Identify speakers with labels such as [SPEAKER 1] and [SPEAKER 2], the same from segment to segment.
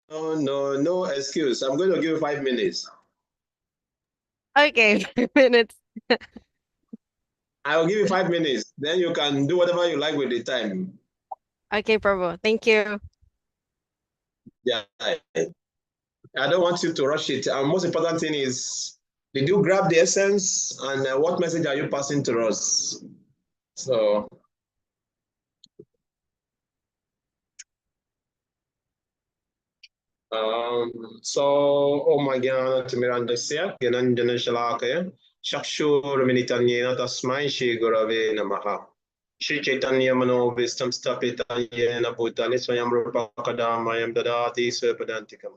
[SPEAKER 1] No excuse. I'm going to give you 5 minutes.
[SPEAKER 2] Okay, 5 minutes.
[SPEAKER 1] I will give you 5 minutes. Then you can do whatever you like with the time.
[SPEAKER 2] Okay, Prabhu. Thank you.
[SPEAKER 1] Yeah. I don't want you to rush it. Most important thing is, did you grab the essence and what message are you passing to us? So, um, so, oh my God, Mirandasya, Gananjana Shalakaya, Shakshur Minitanyena Tasmai Shri Gurave Namaha. Shri Chaitanya Mano Vistam Stapitanyena Bhutani Swayam Rupa Kadamayam Dadati Swapadantikam.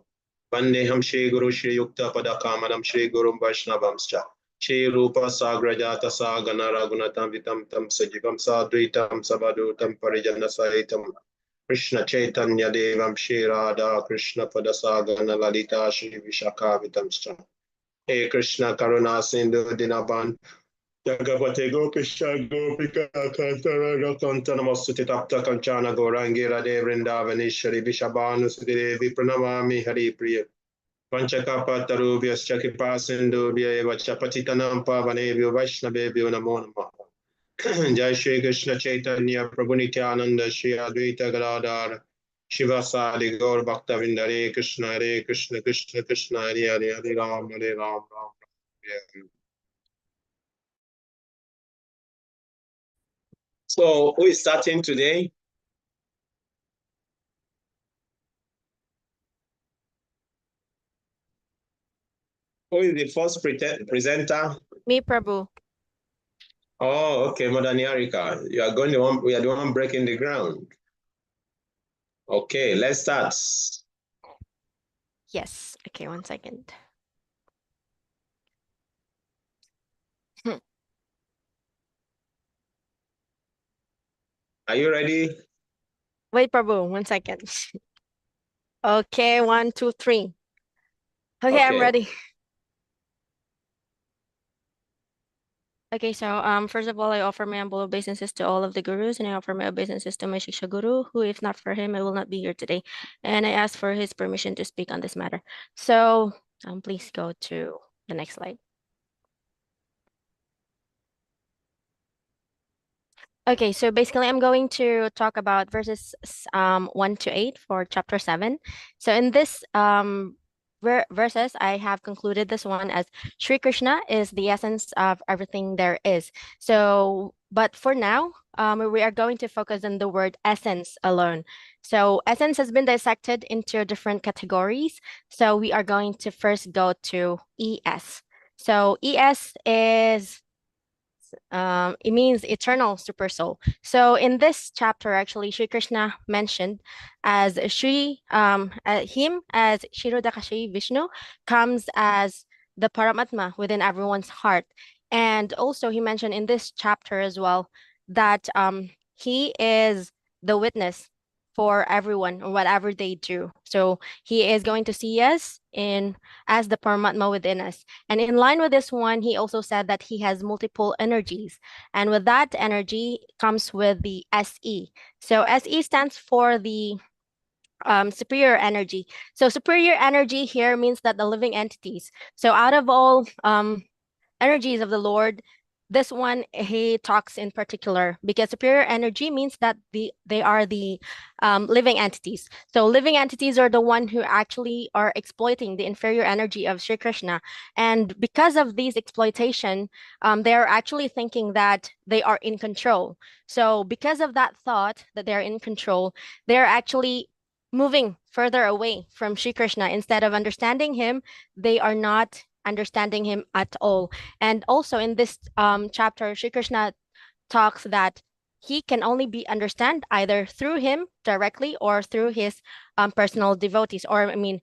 [SPEAKER 1] Vandeham Shri Guru Shri Yukta Padakamanam Shri Gurum Vaishnavamscha. Shri Rupa Sagrajata Sagana Ragunatam Vitam Tam Sajivam Sadvitam Sabadutam Parijana Sahitam. Krishna Chaitanya Devam Shri Radha Krishna Padasagana Lalita Shri Vishaka Vitamscha. Hey Krishna Karuna Sindhu Dinaban Jagavate Gopishya Gopika Kantara Rakanta Namastuti Tapta Kanchana Gorangira Devrindavanishari Vishabhanu Sudevi Pranamami Hari Priya Panchakapa Tarubhyascha Kripa Sindhubhya Eva Chapatitanam Pavanebhyo Vaishnavebhyo Namo Namaha Jai Shri Krishna Chaitanya Prabhu Nityananda Shri Advaita Gadadhar Shivasadi Gaur Bhakta Vindare Krishna Hare Krishna Krishna Krishna Hare Hare Hare Ram Hare Ram Ram Hare Hare. So who is starting today? Who is the first presenter?
[SPEAKER 2] Me, Prabhu.
[SPEAKER 1] Oh, okay, Mother Niharika. You are going to one, we are the one breaking the ground. Okay, let's start.
[SPEAKER 2] Yes. Okay, 1 second.
[SPEAKER 1] Are you ready?
[SPEAKER 2] Wait, Prabhu, 1 second. Okay, 1, 2, 3. Okay, I'm
[SPEAKER 1] Okay.
[SPEAKER 2] ready. Okay, so first of all, I offer my humble obeisances to all of the gurus, and I offer my obeisances to my Shiksha Guru, who, if not for him, I will not be here today. And I ask for his permission to speak on this matter. So please go to the next slide. Okay, so basically I'm going to talk about verses 1 to 8 for chapter 7. So in this verses, I have concluded this one as Sri Krishna is the essence of everything there is. So, but for now, we are going to focus on the word essence alone. So essence has been dissected into different categories. So we are going to first go to ES. So ES is it means eternal super soul. So in this chapter, actually, Sri Krishna mentioned as him as Shirodakashi Vishnu comes as the Paramatma within everyone's heart. And also he mentioned in this chapter as well that he is the witness for everyone or whatever they do. So he is going to see us in as the Paramatma within us. And in line with this one, he also said that he has multiple energies. And with that energy comes with the SE. So SE stands for the superior energy. So superior energy here means that the living entities. So out of all energies of the Lord, this one he talks in particular because superior energy means that they are the living entities. So living entities are the one who actually are exploiting the inferior energy of Sri Krishna, and because of these exploitation, they are actually thinking that they are in control. So because of that thought that they're in control, they're actually moving further away from Sri Krishna. Instead of understanding him, they are not understanding him at all. And also in this chapter, Sri Krishna talks that he can only be understand either through him directly or through his personal devotees, or I mean,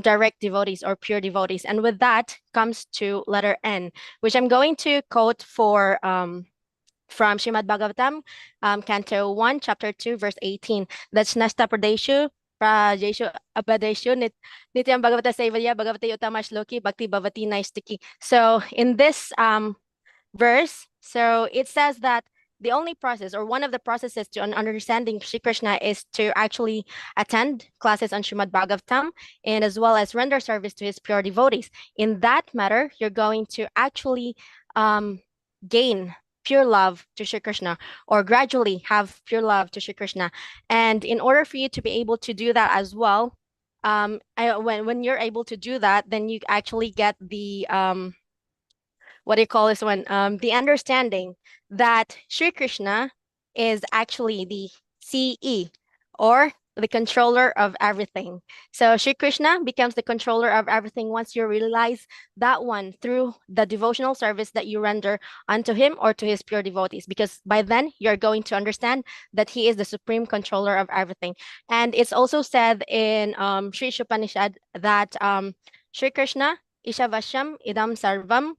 [SPEAKER 2] direct devotees or pure devotees. And with that comes to letter N, which I'm going to quote for from Srimad Bhagavatam, Canto 1, Chapter 2, verse 18. That's Nasta Pradeshu, Prajeshu Abadeshu, Nityam Bhagavata Sevaya, Bhagavata Utama Shloki, Bhakti Bhavati Naistiki. So in this verse, so it says that the only process or one of the processes to understanding Shri Krishna is to actually attend classes on Srimad Bhagavatam and as well as render service to his pure devotees. In that matter, you're going to actually gain pure love to Shri Krishna, or gradually have pure love to Shri Krishna. And in order for you to be able to do that as well, when you're able to do that, then you actually get the what do you call this one? The understanding that Sri Krishna is actually the CE, or the controller of everything. So Sri Krishna becomes the controller of everything once you realize that one through the devotional service that you render unto him or to his pure devotees, because by then you're going to understand that he is the supreme controller of everything. And it's also said in Sri Upanishad that Sri Krishna Ishavasham idam sarvam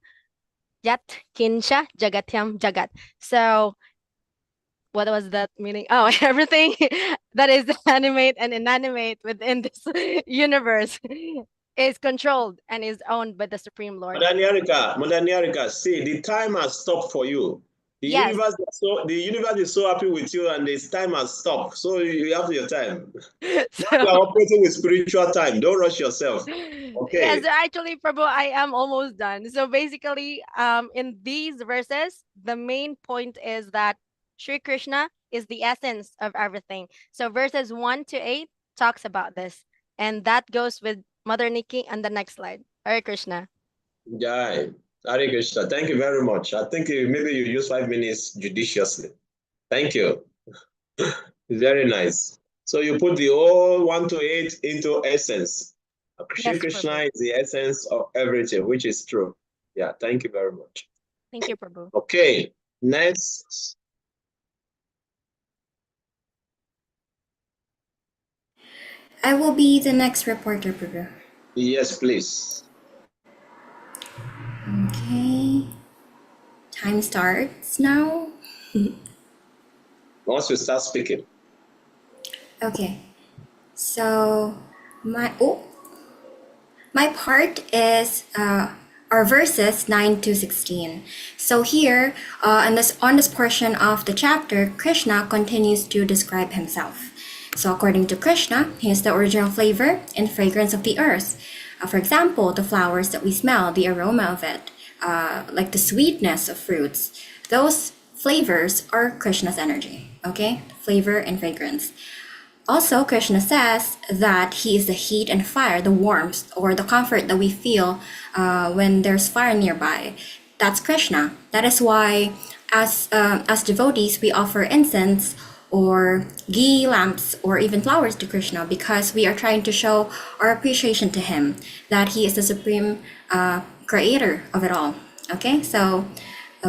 [SPEAKER 2] Yat Kinsha Jagatyam Jagat. So what was that meaning? Oh, everything that is animate and inanimate within this universe is controlled and is owned by the Supreme Lord.
[SPEAKER 1] Madanyarika, see, the time has stopped for you. The
[SPEAKER 2] Yes.
[SPEAKER 1] universe is so happy with you, and this time has stopped. So you have your time.
[SPEAKER 2] So,
[SPEAKER 1] you are operating with spiritual time. Don't rush yourself. Okay.
[SPEAKER 2] Yes, actually, Prabhu, I am almost done. So basically, in these verses, the main point is that Sri Krishna is the essence of everything. So verses 1 to 8 talks about this. And that goes with Mother Nikki on the next slide. Hare Krishna.
[SPEAKER 1] Jai. Hare Krishna. Thank you very much. I think maybe you use 5 minutes judiciously. Thank you. Very nice. So you put the whole 1 to 8 into essence. Shri Krishna
[SPEAKER 2] Prabhu.
[SPEAKER 1] is the essence of everything, which is true. Yeah, thank you very much.
[SPEAKER 2] Thank you, Prabhu.
[SPEAKER 1] Okay, next.
[SPEAKER 3] I will be the next reporter, Prabhu.
[SPEAKER 1] Yes, please.
[SPEAKER 3] Okay. Time starts now.
[SPEAKER 1] Once you start speaking.
[SPEAKER 3] Okay. So my part is our verses 9 to 16. So here, on this portion of the chapter, Krishna continues to describe himself. So according to Krishna, he is the original flavor and fragrance of the earth. For example, the flowers that we smell, the aroma of it, like the sweetness of fruits, those flavors are Krishna's energy, okay? Flavor and fragrance. Also, Krishna says that he is the heat and fire, the warmth or the comfort that we feel when there's fire nearby. That's Krishna. That is why, as devotees, we offer incense or ghee lamps or even flowers to Krishna, because we are trying to show our appreciation to him, that he is the supreme creator of it all. Okay, so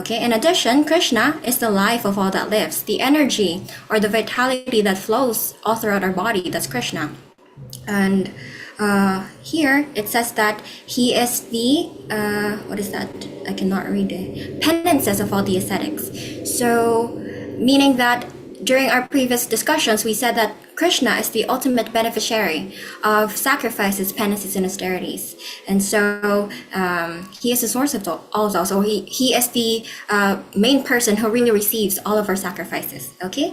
[SPEAKER 3] in addition, Krishna is the life of all that lives, the energy or the vitality that flows all throughout our body. That's Krishna. And here it says that he is the what is that? I cannot read it. Penances of all the ascetics. So meaning that during our previous discussions, we said that Krishna is the ultimate beneficiary of sacrifices, penances, and austerities. And so he is the source of all of those. So he is the main person who really receives all of our sacrifices, okay?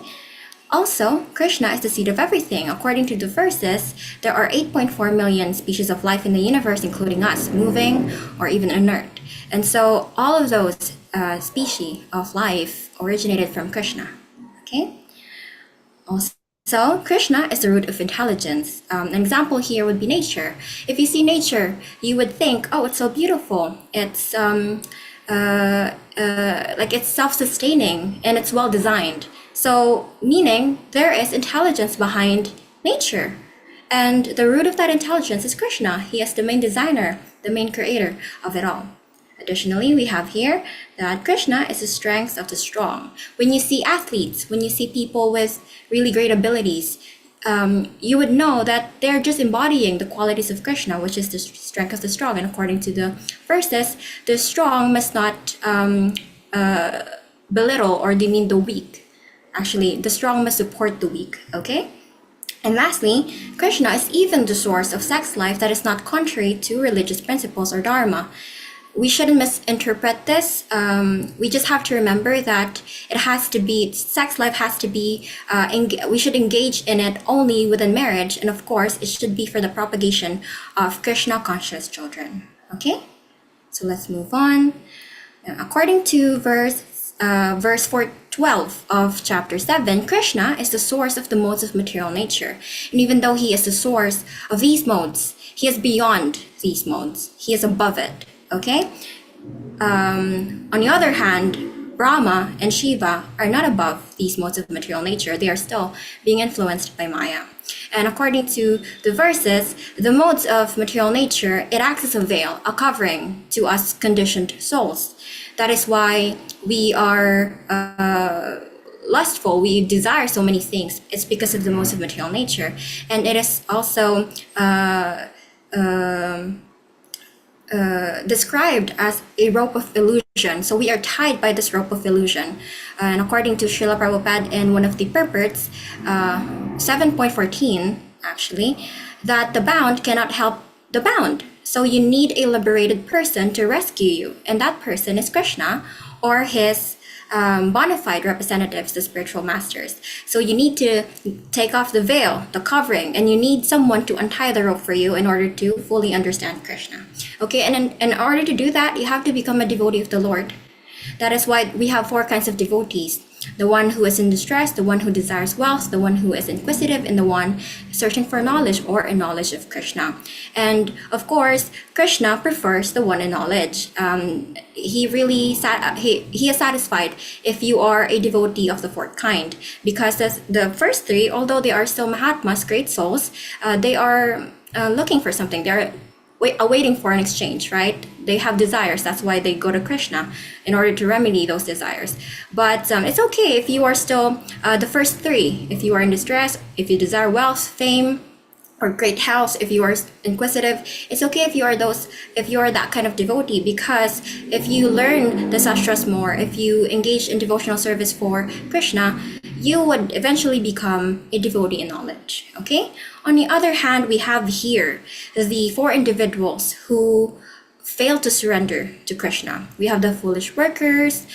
[SPEAKER 3] Also, Krishna is the seed of everything. According to the verses, there are 8.4 million species of life in the universe, including us, moving or even inert. And so all of those species of life originated from Krishna, okay? Also, Krishna is the root of intelligence. An example here would be nature. If you see nature, you would think, oh, it's so beautiful. It's like it's self-sustaining and it's well designed. So meaning there is intelligence behind nature. And the root of that intelligence is Krishna. He is the main designer, the main creator of it all. Additionally, we have here that Krishna is the strength of the strong. When you see athletes, when you see people with really great abilities, you would know that they're just embodying the qualities of Krishna, which is the strength of the strong. And according to the verses, the strong must not belittle or demean the weak. Actually, the strong must support the weak, okay? And lastly, Krishna is even the source of sex life that is not contrary to religious principles or dharma. we shouldn't misinterpret this. We just have to remember that it has to be, sex life has to be, we should engage in it only within marriage. And of course, it should be for the propagation of Krishna conscious children. Okay? So let's move on. According to verse 412 of chapter 7, Krishna is the source of the modes of material nature. And even though he is the source of these modes, he is beyond these modes. He is above it. Okay? On the other hand, Brahma and Shiva are not above these modes of material nature. They are still being influenced by Maya. And according to the verses, the modes of material nature, it acts as a veil, a covering to us conditioned souls. That is why we are lustful, we desire so many things. It's because of the modes of material nature. And it is also described as a rope of illusion. So we are tied by this rope of illusion. And according to Srila Prabhupada in one of the purports, 7.14 actually, that the bound cannot help the bound. So you need a liberated person to rescue you. And that person is Krishna or his bona fide representatives, the spiritual masters. So you need to take off the veil, the covering, and you need someone to untie the rope for you in order to fully understand Krishna. Okay, and in order to do that, you have to become a devotee of the Lord. That is why we have 4 kinds of devotees. The one who is in distress, the one who desires wealth, the one who is inquisitive, and the one searching for knowledge or a knowledge of Krishna. And of course, Krishna prefers the one in knowledge. He is satisfied if you are a devotee of the 4th kind, because the first 3, although they are still Mahatmas, great souls, they are looking for something. They're awaiting for an exchange, right? They have desires. That's why they go to Krishna in order to remedy those desires. But it's okay if you are still the first 3. If you are in distress, if you desire wealth, fame, or great health, if you are inquisitive, it's okay if you are that kind of devotee, because if you learn the sastras more, if you engage in devotional service for Krishna, you would eventually become a devotee in knowledge. Okay? On the other hand, we have here the 4 individuals who fail to surrender to Krishna. We have the foolish workers,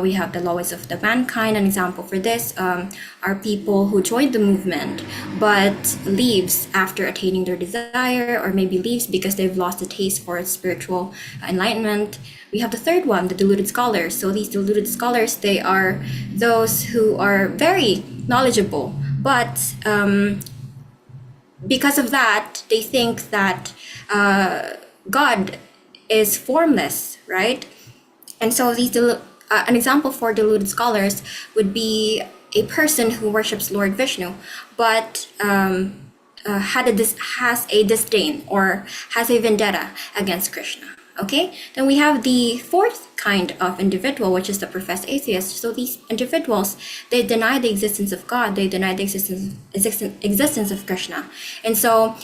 [SPEAKER 3] we have the lowest of the mankind. An example for this are people who joined the movement but leaves after attaining their desire, or maybe leaves because they've lost the taste for spiritual enlightenment. We have the 3rd one, the deluded scholars. So these deluded scholars, they are those who are very knowledgeable, but because of that, they think that God is formless, right? And so an example for deluded scholars would be a person who worships Lord Vishnu, but has a disdain or has a vendetta against Krishna. Okay, then we have the 4th kind of individual, which is the professed atheist. So these individuals, they deny the existence of God, they deny the existence of Krishna. And so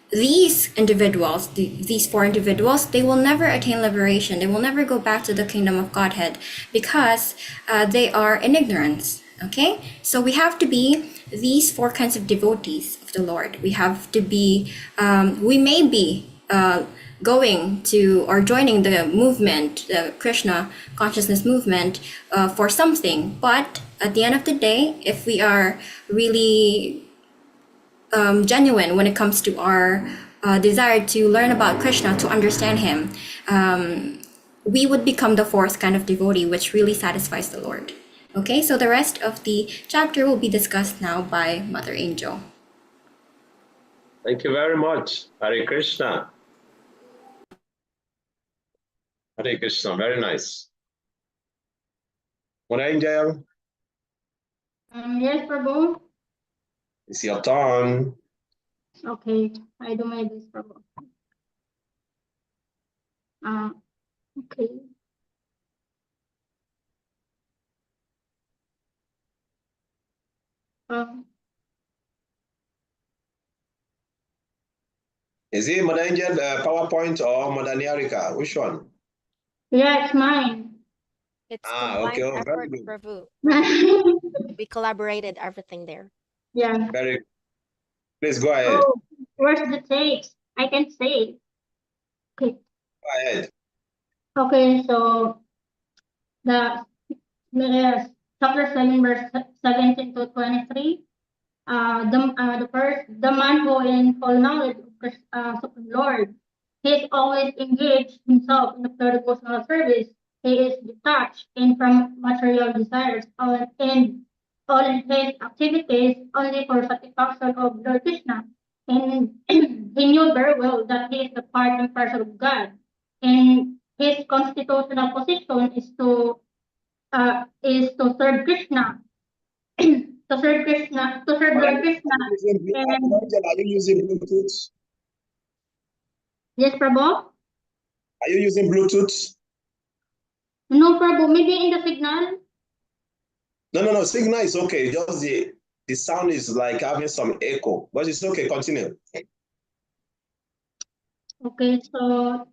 [SPEAKER 3] these individuals, these 4 individuals, they will never attain liberation. They will never go back to the kingdom of Godhead because they are in ignorance. Okay, so we have to be these 4 kinds of devotees of the Lord. We have to be, we may be going to or joining the movement, the Krishna consciousness movement for something. But at the end of the day, if we are really genuine when it comes to our desire to learn about Krishna, to understand him, we would become the 4th kind of devotee, which really satisfies the Lord. Okay, so the rest of the chapter will be discussed now by Mother Angel.
[SPEAKER 1] Thank you very much. Hare Krishna. Hare Krishna, very nice. Mother Angel,
[SPEAKER 4] Yes, Prabhu.
[SPEAKER 1] it's your turn.
[SPEAKER 4] Okay, I do my best, Prabhu. Okay.
[SPEAKER 1] Is it Mother Angel PowerPoint or Mother Niharika? Which one?
[SPEAKER 4] Yeah, it's mine.
[SPEAKER 2] It's
[SPEAKER 1] Okay,
[SPEAKER 2] combined
[SPEAKER 1] very
[SPEAKER 2] effort,
[SPEAKER 1] good.
[SPEAKER 2] Prabhu. We collaborated everything there.
[SPEAKER 4] Yeah.
[SPEAKER 1] Very. Please go ahead.
[SPEAKER 4] Oh, where's the tapes? I can say. Okay.
[SPEAKER 1] Go ahead.
[SPEAKER 4] Okay, so the chapter 7, verse 17 to 23. The man who in full knowledge of the Lord, he is always engaged himself in the pure devotional service. He is detached from material desires and all in his activities only for satisfaction of Lord Krishna. And he knew very well that he is the part and parcel of God. And his constitutional position is to serve Krishna, to serve Krishna, to serve Lord Krishna. And
[SPEAKER 1] Are you using Bluetooth?
[SPEAKER 4] yes, Prabhu.
[SPEAKER 1] Are you using Bluetooth?
[SPEAKER 4] No, Prabhu. Maybe in the signal.
[SPEAKER 1] No. Signal is okay. Just the sound is like having some echo, but it's okay. Continue.
[SPEAKER 4] Okay, so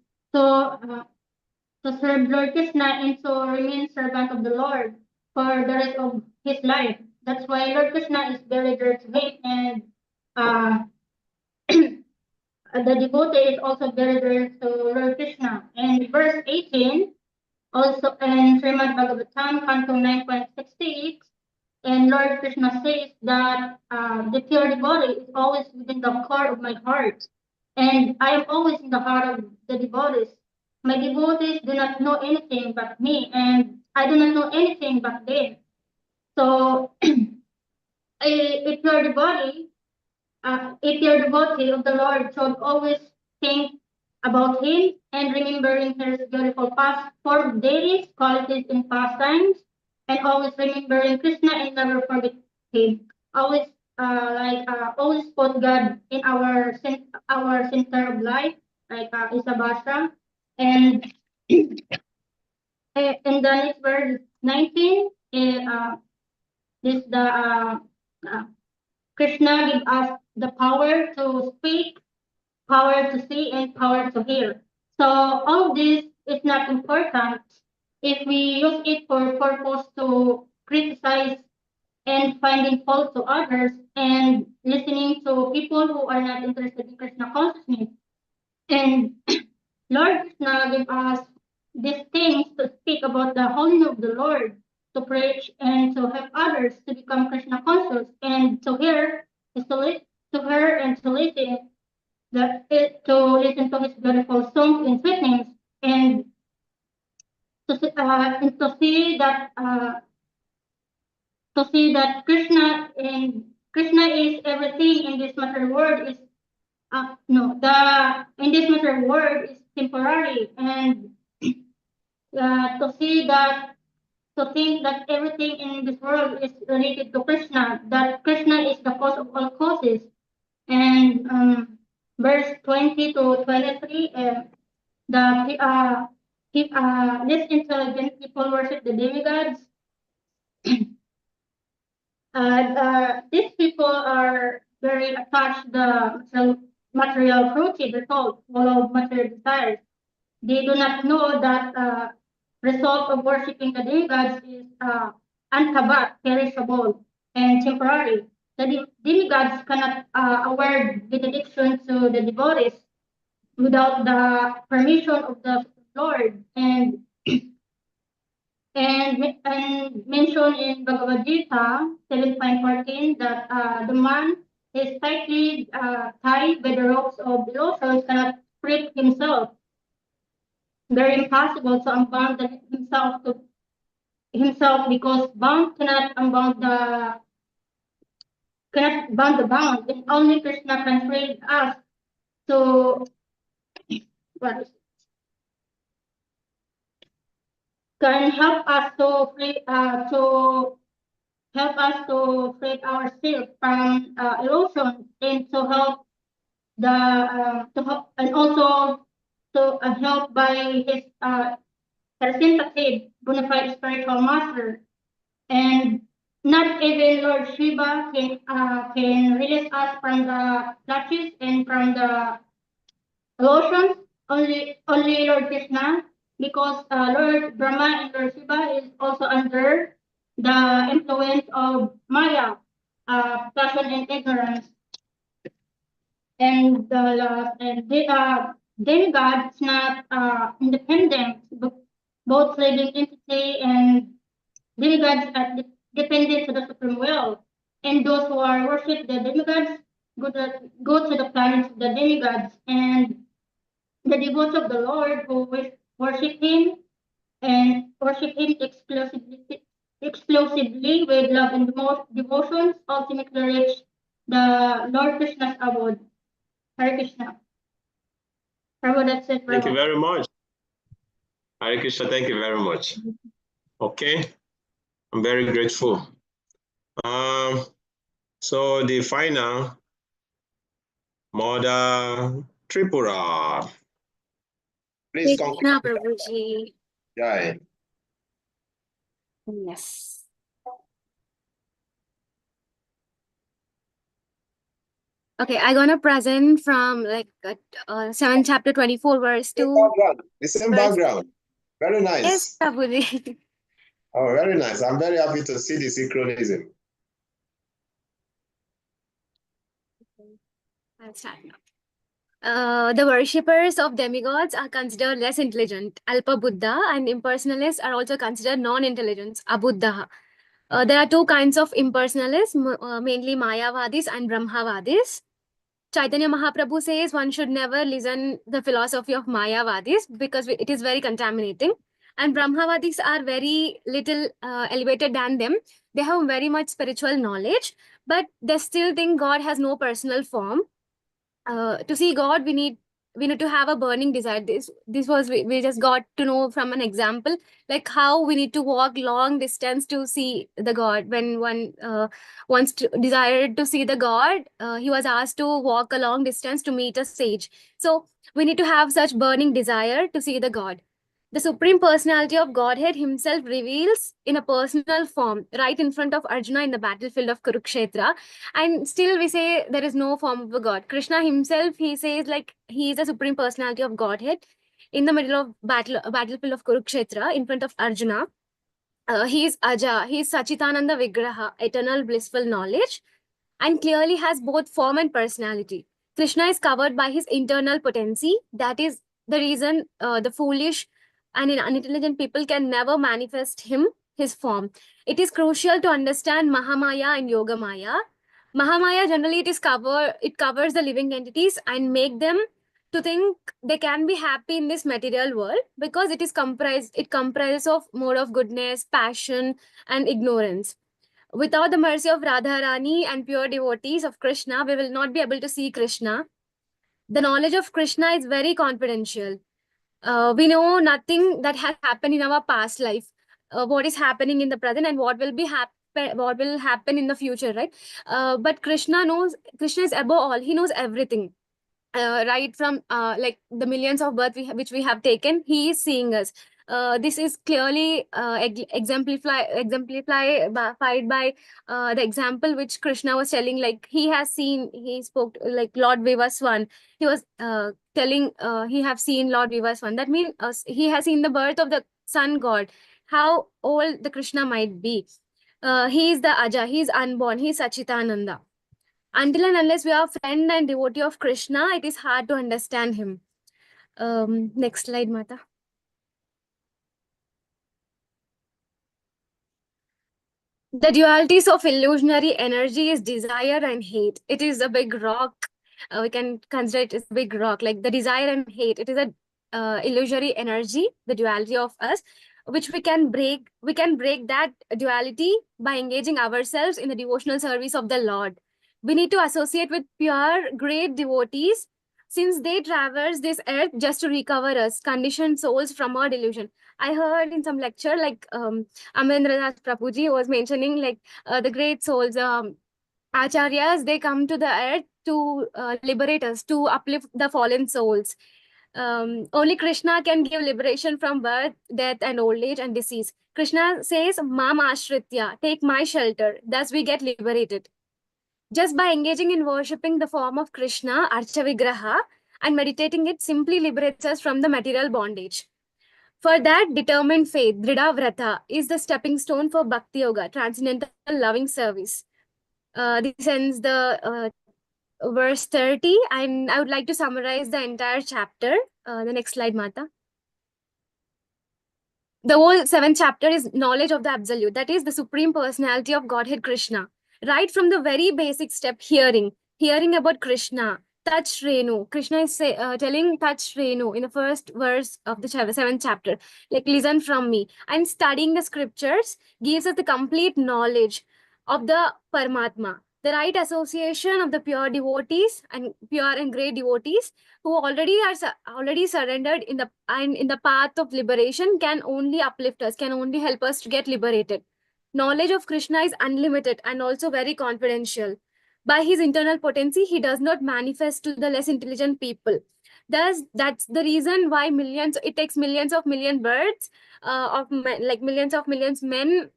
[SPEAKER 4] to serve Lord Krishna and to remain servant of the Lord for the rest of his life. That's why Lord Krishna is very dear to him, and uh, the devotee is also very dear to Lord Krishna. And verse 18, also in Srimad Bhagavatam, Canto 9.68, and Lord Krishna says that the pure devotee is always within the core of my heart. And I am always in the heart of the devotees. My devotees do not know anything but me, and I do not know anything but them. So, a pure devotee, a pure devotee of the Lord should always think about Him and remembering His beautiful past form days, qualities, and pastimes, and always remembering Krishna and never forget Him. Always, always put God in our center of life, like Isabasha, and in the next verse 19, this the Krishna give us the power to speak, power to see, and power to hear. So all of this is not important if we use it for purpose to criticize and finding fault to others and listening to people who are not interested in Krishna consciousness. And Lord Krishna give us these things to speak about the holiness of the Lord, to preach and to help others to become Krishna conscious, and to hear is to hear and to listen to listen to his beautiful songs and sweetness, and to see that Krishna is everything in this material world is no the in this material world is temporary, and to see that to think that everything in this world is related to Krishna, that Krishna is the cause of all causes. And verse 20 to 23, less intelligent people worship the demigods. These people are very attached to the material fruity result, full of material desires. They do not know that result of worshiping the demigods is antabat, perishable, and temporary. The demigods cannot award benediction to the devotees without the permission of the Lord, and mentioned in Bhagavad Gita 7.14 that the man is tightly tied by the ropes of illusions cannot free himself. Very impossible to unbound himself because bound cannot bound the bound, and only Krishna can free us to what is can help us to free ourselves from illusion, and to help and also to help by his representative bona fide spiritual master. And not even Lord Shiva can release us from the clutches and from the illusions. Only Lord Krishna, because Lord Brahma and Lord Shiva is also under the influence of Maya, passion and ignorance. And demigods not independent, but both living entity, and demigods are dependent to the supreme will. And those who are worship the demigods go to the planets of the demigods, and the devotees of the Lord who worship him and worship him explosively with love and devotions ultimately reach the Lord Krishna's abode. Hare Krishna. Prabhu, that's it.
[SPEAKER 1] Thank you
[SPEAKER 4] Prabhu.
[SPEAKER 1] very much. Hare Krishna, thank you very much. Okay, I'm very grateful. So the final, Mother Tripura. Please
[SPEAKER 5] Krishna
[SPEAKER 1] conclude.
[SPEAKER 5] Prabhuji.
[SPEAKER 1] Jai.
[SPEAKER 5] Yes. Okay, I'm gonna present from like 7 chapter 24 verse 2.
[SPEAKER 1] The same
[SPEAKER 5] Verse-
[SPEAKER 1] background. Very nice.
[SPEAKER 5] Yes, Prabhuji.
[SPEAKER 1] Oh, very nice. I'm very happy to see the synchronism.
[SPEAKER 5] I'll start now. The worshippers of demigods are considered less intelligent, Alpa Buddha, and impersonalists are also considered non-intelligent, Abuddha. There are two kinds of impersonalists, mainly Mayavadis and Brahmavadis. Chaitanya Mahaprabhu says one should never listen the philosophy of Mayavadis because it is very contaminating. And Brahmavadis are very little elevated than them. They have very much spiritual knowledge, but they still think God has no personal form. To see God, we need to have a burning desire. This was we just got to know from an example, like how we need to walk long distance to see the God. When one desired to see the God, he was asked to walk a long distance to meet a sage. So we need to have such burning desire to see the God. The Supreme Personality of Godhead himself reveals in a personal form right in front of Arjuna in the battlefield of Kurukshetra. And still we say there is no form of a God. Krishna himself, he says like he is the Supreme Personality of Godhead in the middle of battlefield of Kurukshetra in front of Arjuna. He is Aja, he is Sachitananda Vigraha, eternal blissful knowledge, and clearly has both form and personality. Krishna is covered by his internal potency. That is the reason the foolish and unintelligent people can never manifest his form. It is crucial to understand Mahamaya and Yogamaya. Mahamaya generally it covers the living entities and make them to think they can be happy in this material world because it comprises of more of goodness, passion, and ignorance. Without the mercy of Radharani and pure devotees of Krishna, we will not be able to see Krishna. The knowledge of Krishna is very confidential. We know nothing that has happened in our past life, what is happening in the present, and what will happen in the future, right? But Krishna is above all. He knows everything. Right from like the millions of births which we have taken, he is seeing us. This is clearly exemplified by the example which Krishna was telling. Like he spoke like Lord Vivaswan. He was telling he have seen Lord Vivaswan. That means he has seen the birth of the sun god. How old the Krishna might be. He is the Aja. He is unborn. He is Sachitananda. Until and unless we are friend and devotee of Krishna, it is hard to understand him. Next slide, Mata. The dualities of illusionary energy is desire and hate. It is a big rock. We can consider it as a big rock. Like the desire and hate, it is a illusory energy, the duality of us, which we can break. We can break that duality by engaging ourselves in the devotional service of the Lord. We need to associate with pure, great devotees since they traverse this earth just to recover us, conditioned souls from our delusion. I heard in some lecture, like Amrendranath Prabhuji was mentioning, like the great souls, acharyas, they come to the earth to liberate us, to uplift the fallen souls. Only Krishna can give liberation from birth, death, and old age and disease. Krishna says, Mam Ashritya, take my shelter. Thus we get liberated. Just by engaging in worshipping the form of Krishna, Archa Vigraha, and meditating it simply liberates us from the material bondage. For that, determined faith, Dhrida Vrata, is the stepping stone for Bhakti Yoga, transcendental loving service. This ends the verse 30, and I would like to summarize the entire chapter. The next slide, Mata. The whole 7th chapter is knowledge of the absolute, that is the supreme personality of Godhead Krishna. Right from the very basic step, hearing about Krishna, touch Renu. Krishna is telling touch Renu in the first verse of the 7th chapter, like listen from me. And studying the scriptures gives us the complete knowledge of the Paramatma. The right association of the pure devotees and pure and great devotees who already surrendered in the path of liberation can only uplift us, can only help us to get liberated. Knowledge of Krishna is unlimited and also very confidential. By his internal potency, he does not manifest to the less intelligent people. Thus, that's the reason why it takes millions of birds of men, like millions of men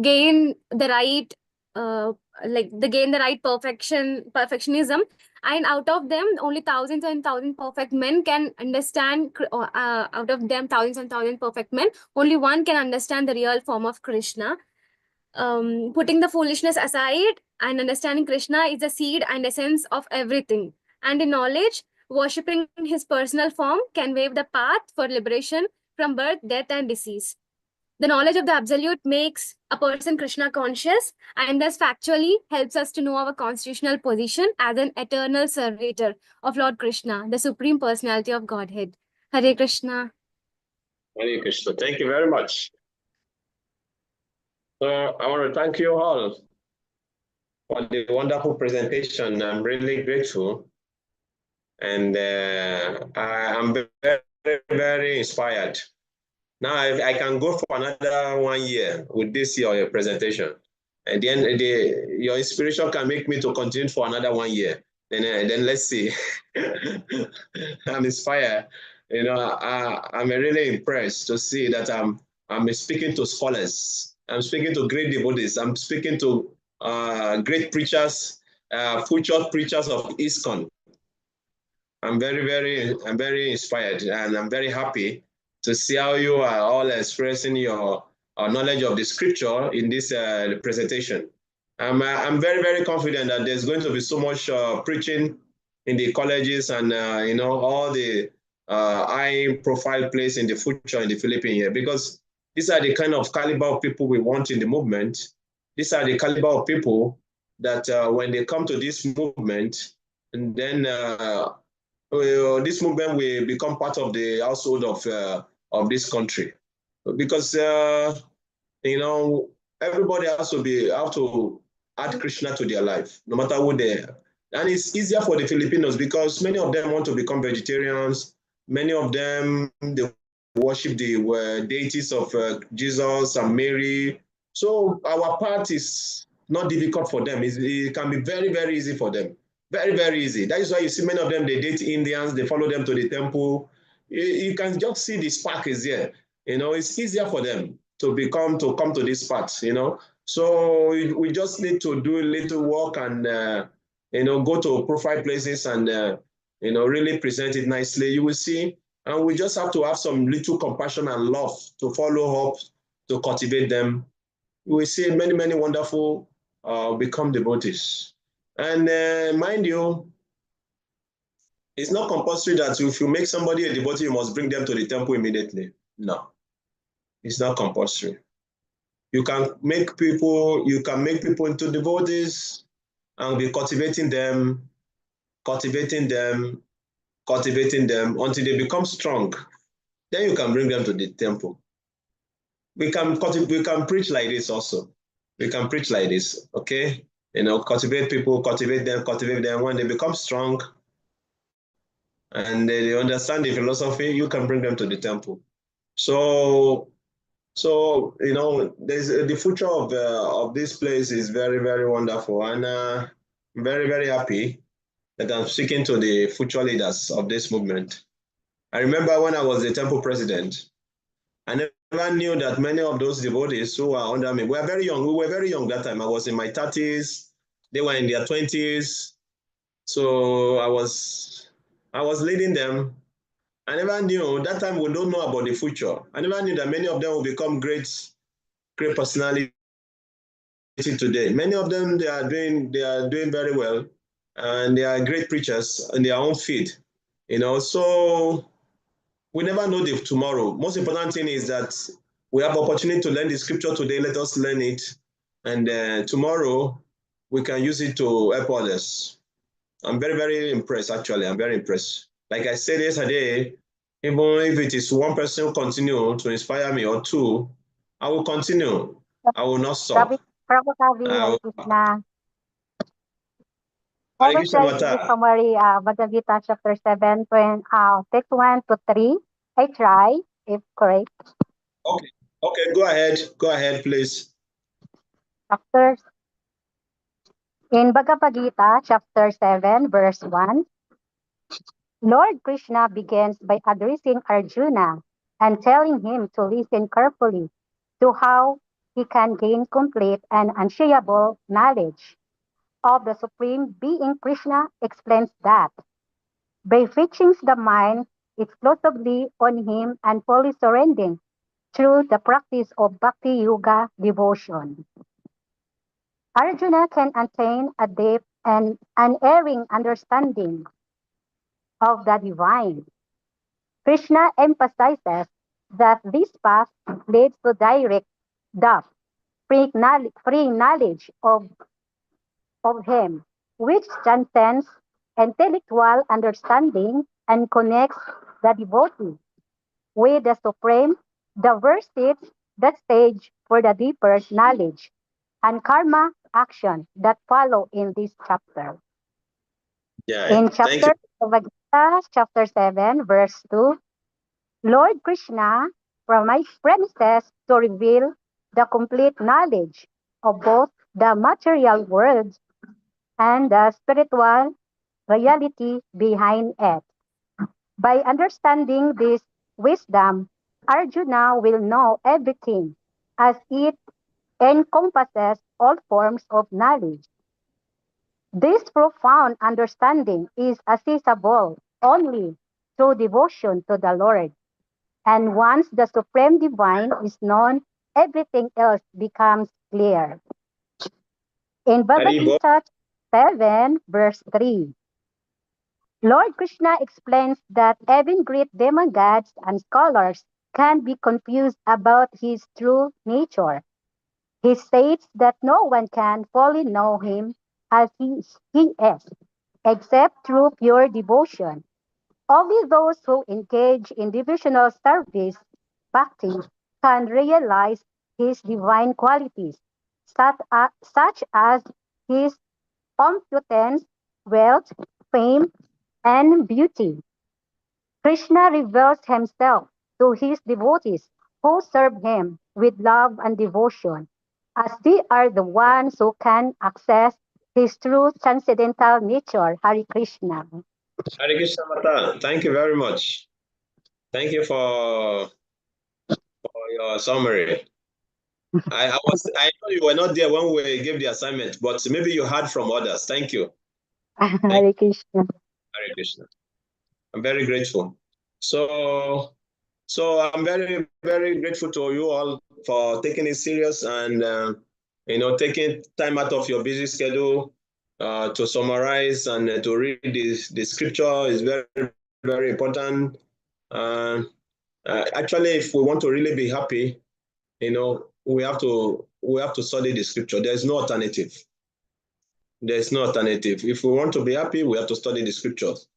[SPEAKER 5] gain the right gain the right perfectionism, and out of them only thousands and thousands perfect men can understand out of them thousands and thousands perfect men, only one can understand the real form of Krishna. Putting the foolishness aside and understanding Krishna is the seed and essence of everything, and in knowledge worshipping his personal form can wave the path for liberation from birth, death and disease. The knowledge of the absolute makes a person Krishna conscious and thus factually helps us to know our constitutional position as an eternal servitor of Lord Krishna, the Supreme Personality of Godhead. Hare Krishna.
[SPEAKER 1] Hare Krishna. Thank you very much. So I want to thank you all for the wonderful presentation. I'm really grateful. And I'm very, very inspired. Now I can go for another 1 year with this your presentation. And then your inspiration can make me to continue for another 1 year. Then let's see. I'm inspired. You know, I'm really impressed to see that I'm speaking to scholars. I'm speaking to great devotees. I'm speaking to great preachers, future preachers of ISKCON. I'm very inspired, and I'm very happy to see how you are all expressing your knowledge of the scripture in this presentation. I'm very confident that there's going to be so much preaching in the colleges and you know, all the high-profile place in the future in the Philippines here, because these are the kind of caliber of people we want in the movement. These are the caliber of people that when they come to this movement, and then this movement will become part of the household of this country, because you know, everybody have to add Krishna to their life, no matter who they are. And it's easier for the Filipinos because many of them want to become vegetarians. Many of them, they worship the deities of Jesus and Mary. So our path is not difficult for them. It can be very easy for them. Very easy. That is why you see many of them, they date Indians, they follow them to the temple. You can just see the spark is there. You know, it's easier for them to come to this path, you know. So we just need to do a little work and, you know, go to profile places and, you know, really present it nicely. You will see. And we just have to have some little compassion and love to follow up, to cultivate them. We will see many wonderful become devotees. And mind you, it's not compulsory that if you make somebody a devotee, you must bring them to the temple immediately. No, it's not compulsory. You can make people into devotees and be cultivating them until they become strong. Then you can bring them to the temple. We can preach like this also. We can preach like this, okay? You know, cultivate people, cultivate them. When they become strong and they understand the philosophy, you can bring them to the temple. So you know, the future of this place is very wonderful, and I'm very happy that I'm speaking to the future leaders of this movement. I remember when I was the temple president, I never knew that many of those devotees who are under me were very young. We were very young that time. I was in my 30s. They were in their 20s. So I was leading them. I never knew, that time we don't know about the future. I never knew that many of them will become great personalities today. Many of them, they are doing very well, and they are great preachers in their own field. So we never know the tomorrow. Most important thing is that we have opportunity to learn the scripture today. Let us learn it, and tomorrow we can use it to help others. I'm very, very impressed. Actually, I'm very impressed. Like I said yesterday, even if it is one person who continue to inspire me or two, I will continue. I will not stop.
[SPEAKER 6] Prabhupada,
[SPEAKER 1] I
[SPEAKER 6] Hare
[SPEAKER 1] will,
[SPEAKER 6] Krishna.
[SPEAKER 1] Hare
[SPEAKER 6] I will
[SPEAKER 1] Krishna
[SPEAKER 6] try to
[SPEAKER 1] Mata.
[SPEAKER 6] summary Bhagavad Gita chapter 7, text 1 to 3. I try, if correct.
[SPEAKER 1] Okay, go ahead, please.
[SPEAKER 6] Chapter in Bhagavad Gita chapter 7, verse 1, Lord Krishna begins by addressing Arjuna and telling him to listen carefully to how he can gain complete and unshareable knowledge of the Supreme Being. Krishna explains that by fixing the mind exclusively on him and fully surrendering through the practice of Bhakti Yoga devotion, Arjuna can attain a deep and unerring understanding of the divine. Krishna emphasizes that this path leads to direct, deep, free knowledge of him, which transcends intellectual understanding and connects the devotee with the Supreme. The verse sets the stage for the deeper knowledge and karma action that follow in this chapter.
[SPEAKER 1] Yeah,
[SPEAKER 6] In
[SPEAKER 1] thank you.
[SPEAKER 6] chapter Bhagavad Gita, chapter 7, verse 2, Lord Krishna promises to reveal the complete knowledge of both the material world and the spiritual reality behind it. By understanding this wisdom, Arjuna will know everything as it encompasses all forms of knowledge. This profound understanding is accessible only through devotion to the Lord. And once the Supreme Divine is known, everything else becomes clear. In Bhagavad
[SPEAKER 1] Haribo.
[SPEAKER 6] Gita 7, verse 3, Lord Krishna explains that even great demigods and scholars can be confused about his true nature. He states that no one can fully know him as he is, except through pure devotion. Only those who engage in devotional service, bhakti, can realize his divine qualities, such as his omnipotence, wealth, fame, and beauty. Krishna reveals himself to his devotees who serve him with love and devotion, as they are the ones who can access his true transcendental nature. Hare Krishna.
[SPEAKER 1] Hare Krishna Mata. Thank you very much. Thank you for your summary. I know you were not there when we gave the assignment, but maybe you heard from others. Thank you.
[SPEAKER 6] Hare Krishna.
[SPEAKER 1] Hare Krishna. I'm very grateful. So I'm very, very grateful to you all for taking it serious and taking time out of your busy schedule to summarize and to read the scripture is very, very important. Actually, if we want to really be happy, we have to study the scripture. There's no alternative. There's no alternative. If we want to be happy, we have to study the scriptures.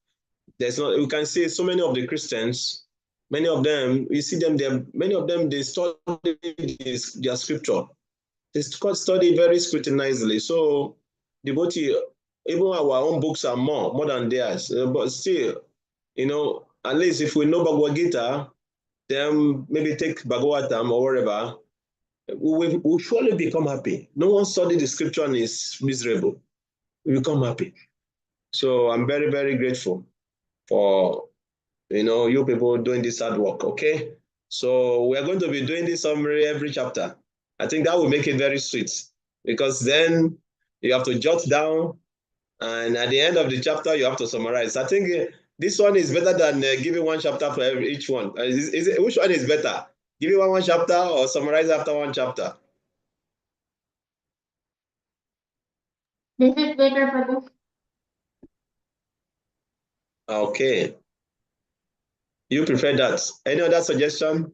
[SPEAKER 1] We can see so many of the Christians, many of them, you see them, many of them, they study their scripture. They study very scrutinizingly. So devotee, even our own books are more than theirs. But still, at least if we know Bhagavad Gita, then maybe take Bhagavatam or whatever, we will surely become happy. No one studied the scripture and is miserable. We become happy. So I'm very, very grateful for you people doing this hard work. Okay, so we're going to be doing this summary every chapter. I think that will make it very sweet, because then you have to jot down, and at the end of the chapter you have to summarize. I think this one is better than giving one chapter for each one. Which one is better, giving one chapter or summarize after one chapter?
[SPEAKER 4] This is better, Prabhu.
[SPEAKER 1] Okay. You prefer that. Any other suggestion?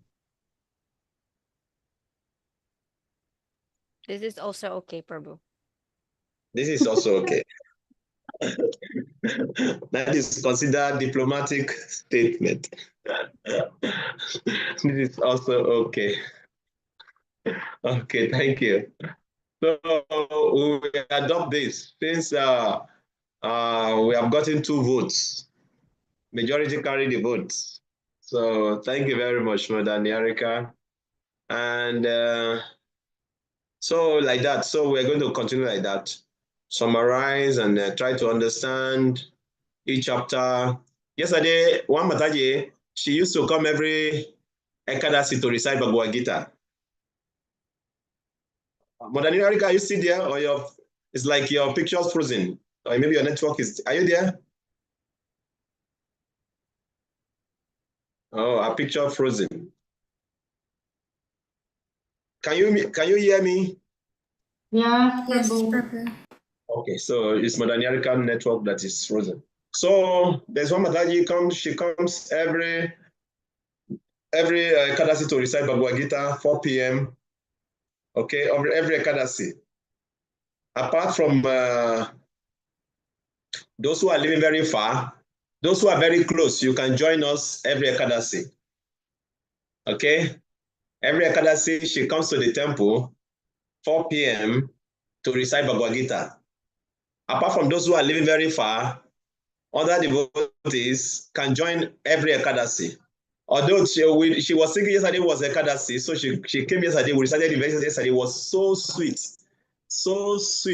[SPEAKER 2] This is also okay, Prabhu.
[SPEAKER 1] This is also okay. That is considered diplomatic statement. This is also okay. Okay, thank you. So we adopt this since we have gotten 2 votes. Majority carry the votes. So thank you very much, Madam Nyarika. And so like that. So we're going to continue like that. Summarize and try to understand each chapter. Yesterday, one Mataji, she used to come every Ekadasi to recite Bhagavad Gita. Madam Nyarika, are you still there? Or it's like your picture's frozen? Or maybe your network is, are you there? Oh, our picture frozen. Can you hear me?
[SPEAKER 4] Yes,
[SPEAKER 3] Yes,
[SPEAKER 4] Prabhu.
[SPEAKER 3] Prabhu.
[SPEAKER 1] Okay, so it's Madam Nyarika network that is frozen. So there's one Mataji comes, she comes every Ekadasi to recite Bhagavad Gita, 4 p.m. Okay, every Ekadasi. Apart from those who are living very far, those who are very close, you can join us every Ekadasi. Okay, every Ekadasi, she comes to the temple, 4 p.m. to recite Bhagavad Gita. Apart from those who are living very far, other devotees can join every Ekadasi. Although she was thinking yesterday was Ekadasi, so she came yesterday, we recited the verses yesterday, it was so sweet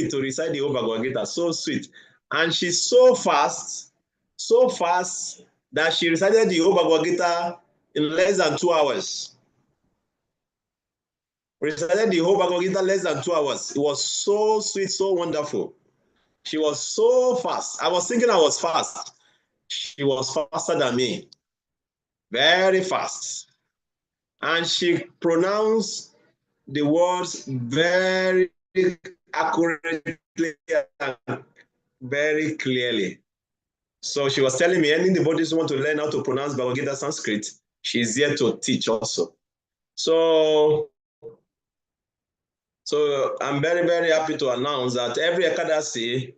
[SPEAKER 1] to recite the whole Bhagavad Gita, so sweet. And she's so fast that she recited the whole Bhagavad Gita in less than 2 hours. Recited the whole Bhagavad Gita less than 2 hours. It was so sweet, so wonderful. She was so fast. I was thinking I was fast. She was faster than me. Very fast. And she pronounced the words very accurately and very clearly. So she was telling me, any devotees who want to learn how to pronounce Bhagavad Gita Sanskrit, she's here to teach also. So I'm very, very happy to announce that every Ekadasi,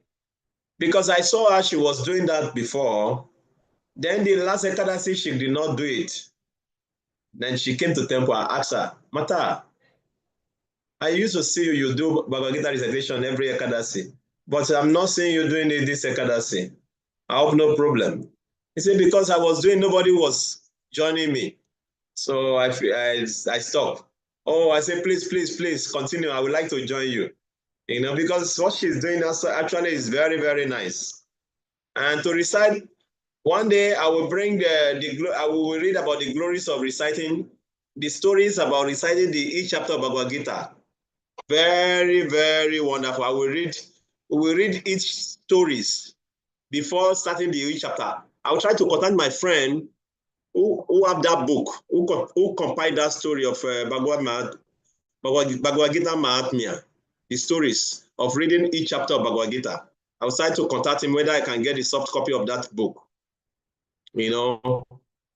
[SPEAKER 1] because I saw her, she was doing that before. Then the last Ekadasi, she did not do it. Then she came to temple and asked her, Mata, I used to see you do Bhagavad Gita recitation every Ekadasi, but I'm not seeing you doing it this Ekadasi. I hope no problem. He said, because I was doing, nobody was joining me. So I stopped. Oh, I said, please continue. I would like to join you. You know, because what she's doing actually is very, very nice. And to recite, one day I will bring I will read about the glories of reciting, the stories about reciting each chapter of Bhagavad Gita. Very, very wonderful. We will read each stories before starting each chapter. I will try to contact my friend who have that book, who compiled that story of Bhagavad Gita Mahatmya, the stories of reading each chapter of Bhagavad Gita. I will try to contact him whether I can get a soft copy of that book. You know,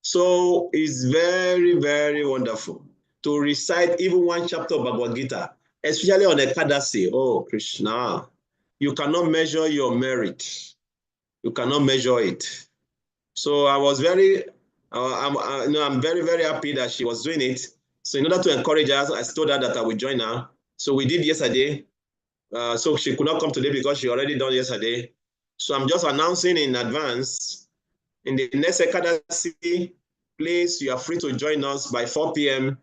[SPEAKER 1] so it's very, very wonderful to recite even one chapter of Bhagavad Gita, especially on Ekadasi. Oh, Krishna, you cannot measure your merit. You cannot measure it. So I was very, I'm very, very happy that she was doing it. So in order to encourage her, I told her that I would join her. So we did yesterday. So she could not come today because she already done yesterday. So I'm just announcing in advance, in the next Ekadasi, please, you are free to join us by 4 p.m.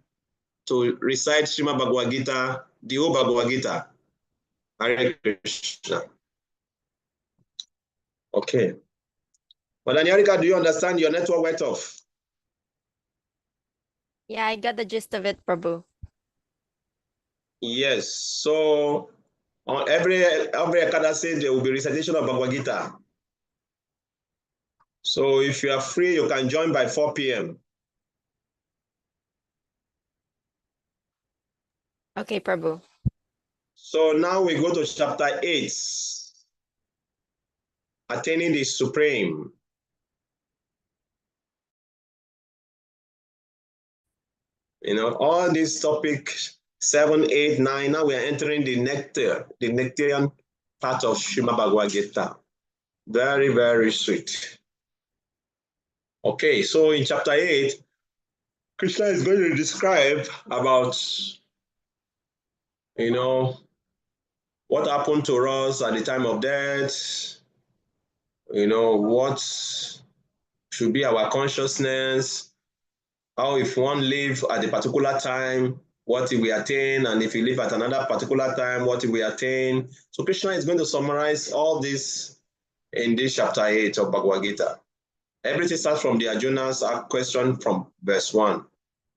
[SPEAKER 1] to recite Srimad Bhagavad Gita, the whole Bhagavad Gita. Hare Krishna. Okay. But Anyarika, do you understand? Your network went off.
[SPEAKER 2] Yeah, I got the gist of it, Prabhu.
[SPEAKER 1] Yes. So on every Ekadasi, there will be recitation of Bhagavad Gita. So if you are free, you can join by 4 p.m.
[SPEAKER 2] Okay, Prabhu.
[SPEAKER 1] So now we go to chapter 8. attaining the supreme. You know, all these topics 7, 8, 9. Now we are entering the nectarian part of Srimad Bhagavad Gita. Very, very sweet. Okay, so in chapter 8, Krishna is going to describe about, you know, what happened to us at the time of death, you know, what should be our consciousness, how if one live at a particular time, what will we attain, and if you live at another particular time, what will we attain. So Krishna is going to summarize all this in this chapter 8 of Bhagavad Gita. Everything starts from the Arjuna's question from verse 1.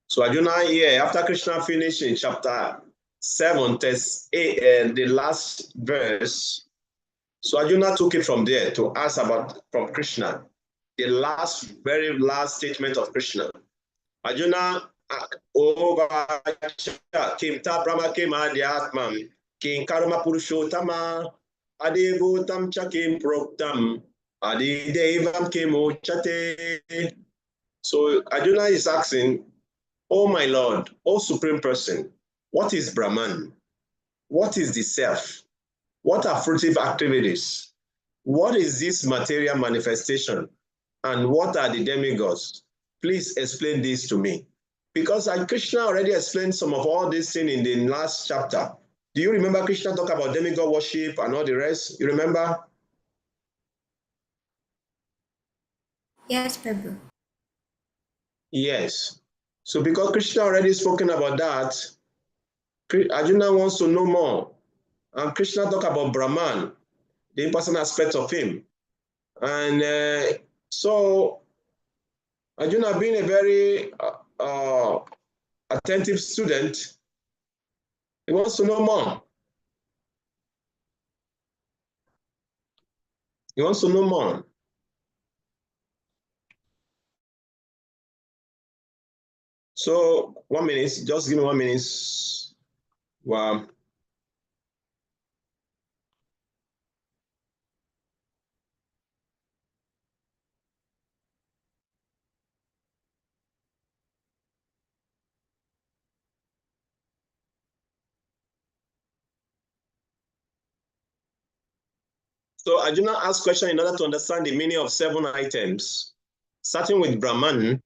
[SPEAKER 1] So Arjuna here, after Krishna finished in chapter 7, verse 8, the last verse, so Arjuna took it from there to ask about from Krishna, the very last statement of Krishna. Arjuna, kim ta brahma kim adhyatmam, kim karma purushottama, adivutam chakim proktam, adidevam kim uchate. So Arjuna is asking, oh my Lord, oh Supreme Person, what is Brahman? What is the self? What are fruitive activities? What is this material manifestation? And what are the demigods? Please explain this to me. Because Krishna already explained some of all these things in the last chapter. Do you remember Krishna talk about demigod worship and all the rest? You remember?
[SPEAKER 3] Yes, Prabhu.
[SPEAKER 1] Yes. So because Krishna already spoken about that, Arjuna wants to know more. And Krishna talk about Brahman, the impersonal aspect of him. And so Arjuna, being a very attentive student, he wants to know more. He wants to know more. So 1 minute, just give me 1 minute. Wow. So Arjuna asked question in order to understand the meaning of 7 items, starting with Brahman,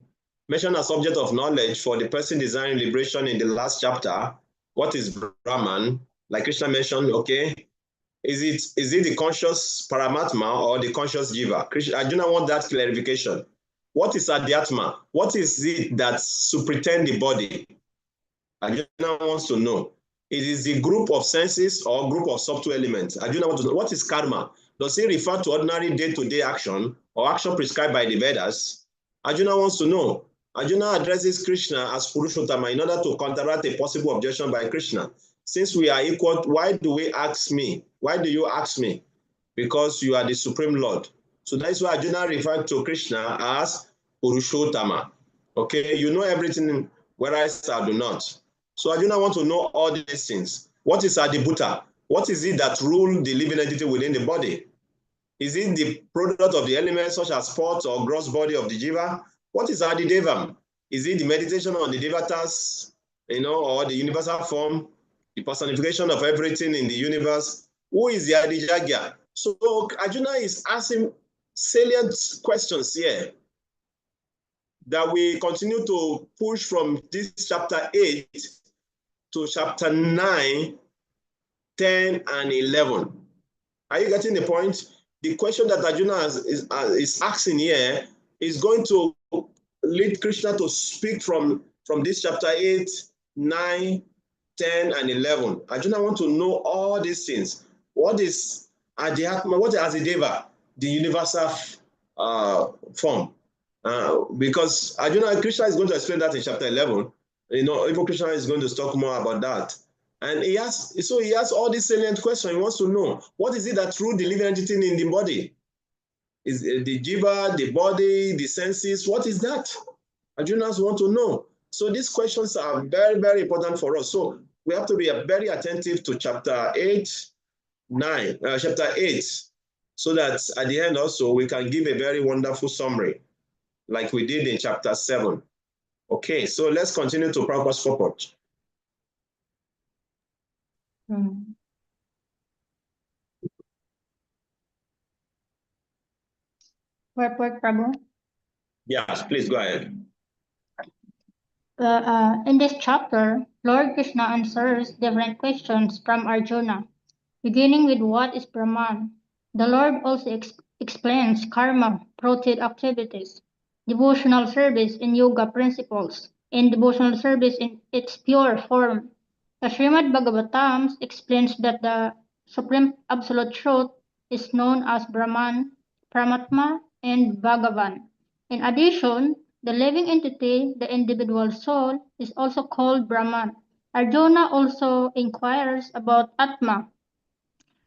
[SPEAKER 1] mentioned as object of knowledge for the person desiring liberation in the last chapter. What is Brahman? Like Krishna mentioned, okay, is it the conscious Paramatma or the conscious Jiva? Arjuna wants that clarification. What is Adhyatma? What is it that superintends the body? Arjuna wants to know. It is the group of senses or group of subtle elements. Arjuna wants to know, what is karma? Does it refer to ordinary day-to-day action or action prescribed by the Vedas? Arjuna wants to know. Arjuna addresses Krishna as Purushottama in order to counteract a possible objection by Krishna. Since we are equal, why do you ask me? Because you are the Supreme Lord. So that's why Arjuna referred to Krishna as Purushottama. Okay, you know everything, whereas I do not. So Arjuna wants to know all these things. What is Adibhuta? What is it that rules the living entity within the body? Is it the product of the elements such as spots or gross body of the Jiva? What is Adidevam? Is it the meditation on the Devatas, or the universal form, the personification of everything in the universe? Who is the Adijagya? So Arjuna is asking salient questions here that we continue to push from this chapter 8 to chapter 9, 10, and 11. Are you getting the point? The question that Arjuna is asking here is going to lead Krishna to speak from this chapter 8, 9, 10, and 11. Arjuna wants to know all these things. What is Adhyatma? What is Asideva? The universal form. Because Krishna is going to explain that in chapter 11. Even Krishna is going to talk more about that. And he has all these salient questions. He wants to know, what is it that rules the living entity in the body? Is the jiva, the body, the senses, what is that? Arjunas want to know. So these questions are very, very important for us. So we have to be very attentive to chapter 8, so that at the end also we can give a very wonderful summary, like we did in chapter 7. Okay, so let's continue to Prabhupada's purport.
[SPEAKER 4] Purport, Prabhu.
[SPEAKER 1] Yes, please go ahead.
[SPEAKER 4] In this chapter, Lord Krishna answers different questions from Arjuna, beginning with what is Brahman. The Lord also explains karma, protein activities, devotional service in yoga principles, and devotional service in its pure form. The Srimad Bhagavatam explains that the Supreme Absolute Truth is known as Brahman, Paramatma, and Bhagavan. In addition, the living entity, the individual soul, is also called Brahman. Arjuna also inquires about Atma,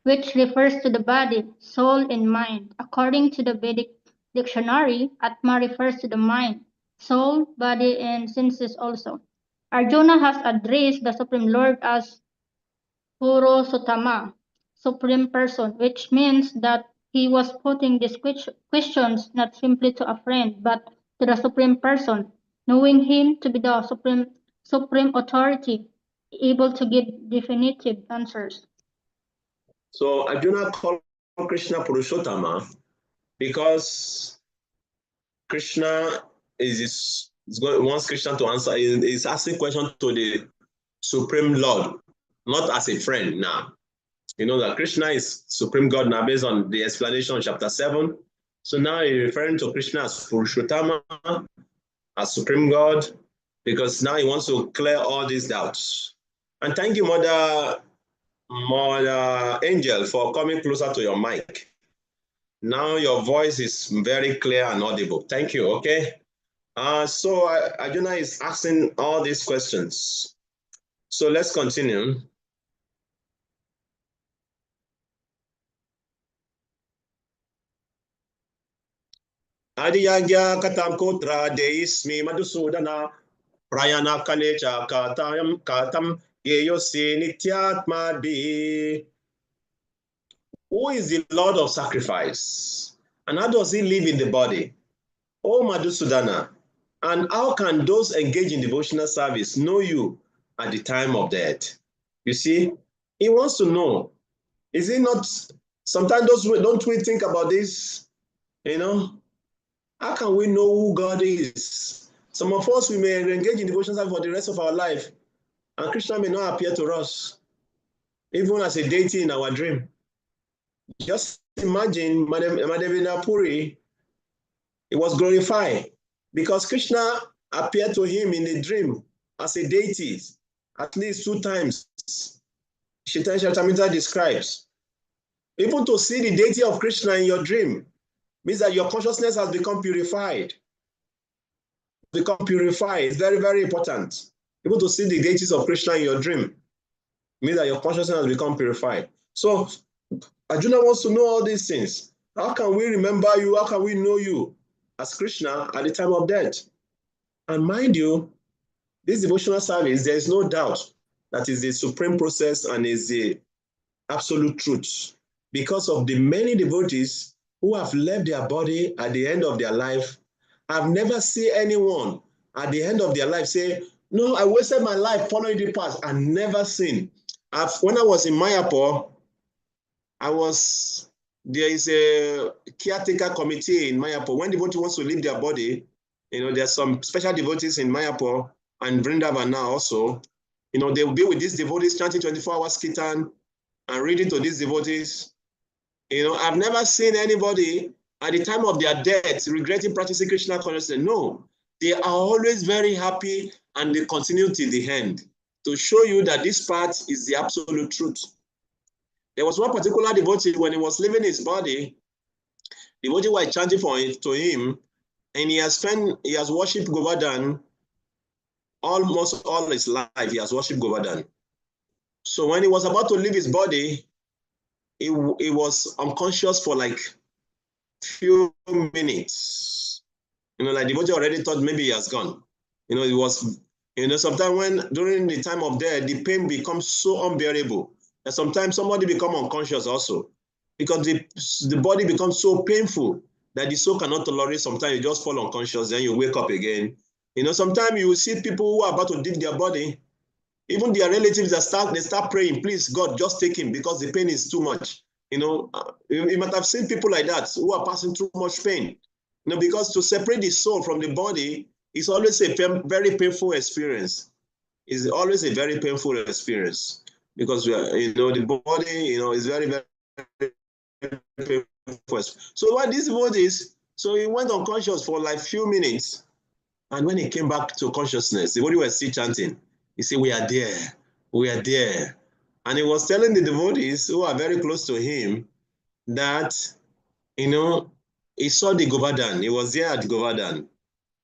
[SPEAKER 4] which refers to the body, soul, and mind. According to the Vedic dictionary, Atma refers to the mind, soul, body, and senses also. Arjuna has addressed the Supreme Lord as Purusottama, Supreme Person, which means that he was putting these questions not simply to a friend, but to the Supreme Person, knowing him to be the supreme authority, able to give definitive answers.
[SPEAKER 1] So Arjuna called Krishna Purushottama because Krishna wants Krishna to answer. He's asking questions to the Supreme Lord, not as a friend now. You know that Krishna is Supreme God now based on the explanation in chapter 7. So now he's referring to Krishna as Purushottama, as Supreme God, because now he wants to clear all these doubts. And thank you, Mother Angel, for coming closer to your mic. Now your voice is very clear and audible. Thank you, okay? So Arjuna is asking all these questions. So let's continue. Adiyagya katam kotra deismi madhusudana prayana kalecha katam yeyosi nityatma di. Who is the Lord of sacrifice? And how does he live in the body? O Madhusudana, and how can those engaged in devotional service know you at the time of death? You see, he wants to know. Is it not, sometimes don't we think about this? You know, how can we know who God is? Some of us, we may engage in devotional service for the rest of our life, and Krishna may not appear to us, even as a deity in our dream. Just imagine Madhavendra Puri, he was glorified because Krishna appeared to him in a dream as a deity at least 2 times. Chaitanya Charitamrita describes. Even to see the deity of Krishna in your dream means that your consciousness has become purified. Become purified is very, very important. Even to see the deities of Krishna in your dream means that your consciousness has become purified. So Arjuna wants to know all these things. How can we remember you? How can we know you as Krishna at the time of death? And mind you, this devotional service, there is no doubt that is the supreme process and is the absolute truth, because of the many devotees who have left their body at the end of their life. I've never seen anyone at the end of their life say, no, I wasted my life following the path. I've never seen. When I was in Mayapur, there is a caretaker committee in Mayapur. When devotee wants to leave their body, you know, there's some special devotees in Mayapur and Vrindavan now also. You know, they will be with these devotees chanting 24 hours kirtan and reading to these devotees. You know, I've never seen anybody at the time of their death regretting practicing Krishna consciousness. No, they are always very happy and they continue till the end to show you that this part is the absolute truth. There was one particular devotee, when he was leaving his body, the devotee was chanting to him, and he has worshipped Govardhan almost all his life. He has worshipped Govardhan. So when he was about to leave his body, he was unconscious for like few minutes. You know, like the devotee already thought maybe he has gone. You know, it was, you know, sometimes during the time of death, the pain becomes so unbearable. And sometimes somebody becomes unconscious also. because the body becomes so painful that the soul cannot tolerate. Sometimes you just fall unconscious, then you wake up again. You know, sometimes you will see people who are about to leave their body, even their relatives they start praying, please God, just take him because the pain is too much. You know, you might have seen people like that who are passing through much pain. You know, because to separate the soul from the body is always a very painful experience. It's always a very painful experience because you know, the body, you know, is very, very painful. So what this devotees, so he went unconscious for like few minutes, and when he came back to consciousness, the body was still chanting. He said, "We are there, we are there," and he was telling the devotees who are very close to him that, you know, he saw the Govardhan. He was there at Govardhan,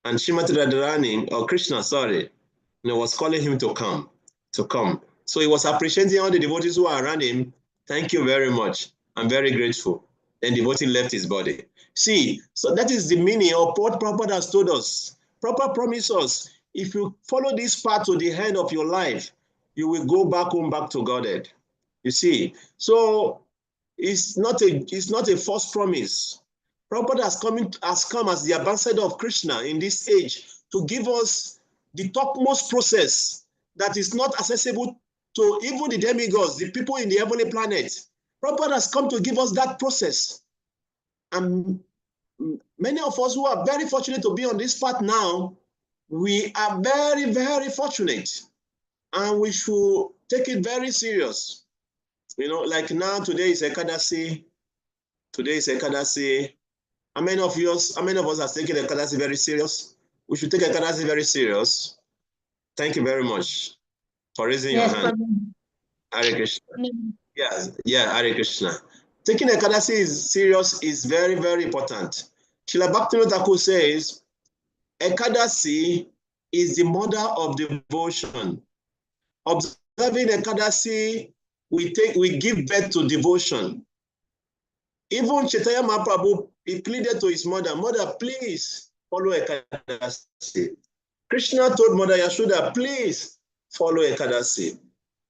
[SPEAKER 1] and Srimati Radharani, or Krishna, sorry, you know, was calling him to come, to come. So he was appreciating all the devotees who are around him. Thank you very much. I'm very grateful. Then the devotee left his body. See, so that is the meaning of what Prabhupada has told us. Prabhupada promised us, if you follow this path to the end of your life, you will go back home, back to Godhead. You see, so it's not a false promise. Prabhupada has come as the ambassador of Krishna in this age to give us the topmost process that is not accessible to even the demigods, the people in the heavenly planet. Prabhupada has come to give us that process. And many of us who are very fortunate to be on this path now, we are very, very fortunate. And we should take it very serious. You know, like now, today is Ekadasi. Today is Ekadasi. How many of us are taking Ekadasi very serious? We should take Ekadasi very serious. Thank you very much for raising your hand. Hare Krishna. Yes, yeah, Hare Krishna. Taking Ekadasi is serious is very, very important. Srila Bhaktivinoda Thakur says, Ekadasi is the mother of devotion. Observing Ekadasi, we give birth to devotion. Even Chaitanya Mahaprabhu, he pleaded to his mother, "Mother, please follow Ekadasi." Krishna told Mother Yashoda, "Please follow Ekadasi."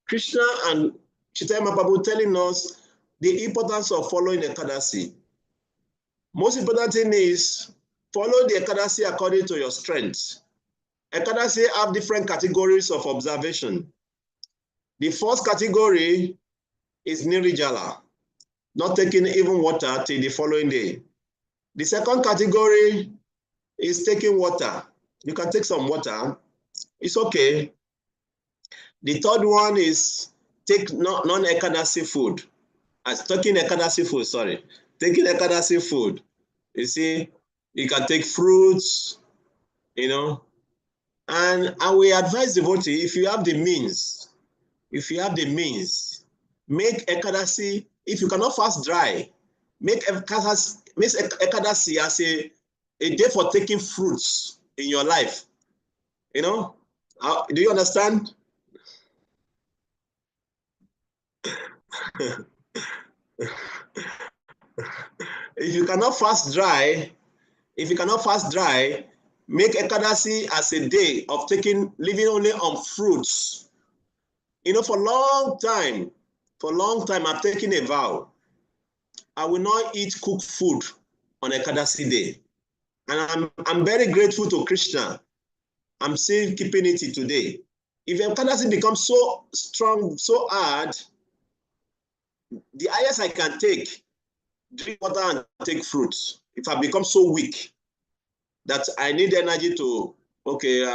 [SPEAKER 1] Krishna and Chaitanya Mahaprabhu telling us the importance of following Ekadasi. Most important thing is follow the Ekadasi according to your strength. Ekadasi have different categories of observation. The first category is Nirijala, not taking even water till the following day. The second category is taking water. You can take some water, it's okay. The third one is take non-Ekadasi food. Taking Ekadasi food, sorry. Taking Ekadasi food. You see, you can take fruits, you know. And we advise the devotee, if you have the means, make Ekadasi, if you cannot fast dry, make Ekadasi as a day for taking fruits in your life. You know, do you understand? If you cannot fast dry, make Ekadasi as a day of living only on fruits. You know, for a long time, I've taken a vow. I will not eat cooked food on Ekadasi day. And I'm very grateful to Krishna. I'm still keeping it today. If Ekadasi becomes so strong, so hard, the highest I can take, drink water and take fruits. If I become so weak that I need energy to, okay,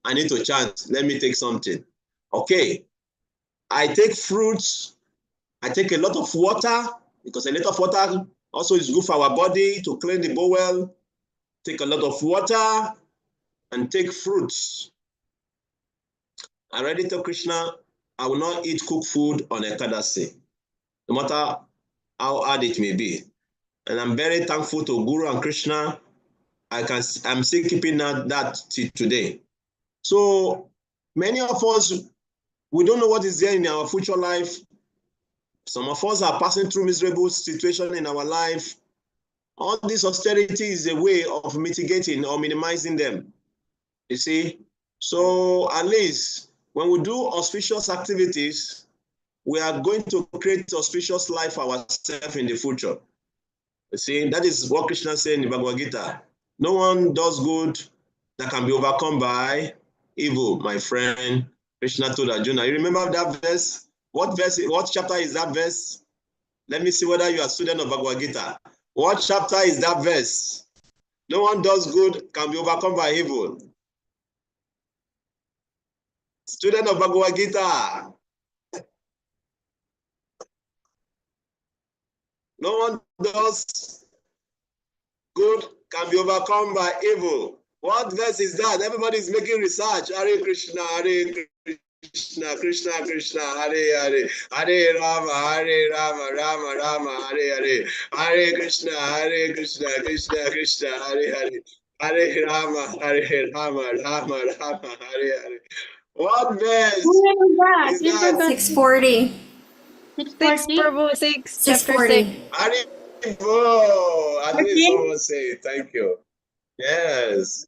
[SPEAKER 1] I need to chant, let me take something. Okay, I take fruits, I take a lot of water, because a lot of water also is good for our body to clean the bowel. Take a lot of water and take fruits. I already told Krishna, I will not eat cooked food on Ekadasi, no matter how hard it may be. And I'm very thankful to Guru and Krishna. I'm still keeping that till today. So many of us, we don't know what is there in our future life. Some of us are passing through miserable situations in our life. All this austerity is a way of mitigating or minimizing them. You see? So at least when we do auspicious activities, we are going to create auspicious life for ourselves in the future. You see, that is what Krishna said in the Bhagavad Gita. No one does good that can be overcome by evil, my friend. Krishna told Arjuna. You remember that verse? What chapter is that verse? Let me see whether you are a student of Bhagavad Gita. What chapter is that verse? No one does good can be overcome by evil. Student of Bhagavad Gita. No one does good can be overcome by evil. What verse is that? Everybody is making research. Hare Krishna, Hare Krishna, Krishna Krishna, Hare Hare, Hare Rama, Rama Rama, Hare Hare, Hare Krishna, Krishna Krishna, Hare Hare, Hare Rama, Rama Rama, Hare Hare. What verse is that?
[SPEAKER 3] 640.
[SPEAKER 4] 640.
[SPEAKER 2] Prabhu, 6, chapter 6.
[SPEAKER 3] 640.
[SPEAKER 1] Haribo! At least someone say it. Thank you. Yes.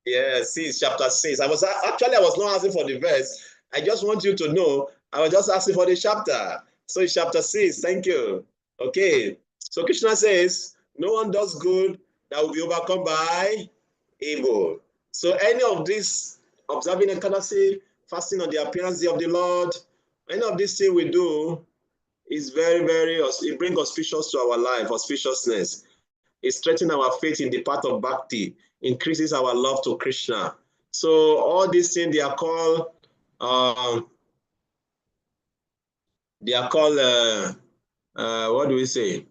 [SPEAKER 1] Yes, see, it's chapter 6. I was not asking for the verse. I just want you to know, I was just asking for the chapter. So it's chapter 6. Thank you. Okay. So Krishna says, no one does good that will be overcome by evil. So any of this, observing Ekadasi, fasting on the appearance day of the Lord, any of these things we do is very, very, it brings auspicious to our life, auspiciousness. It strengthens our faith in the path of Bhakti, increases our love to Krishna. So all these things, they are called, what do we say?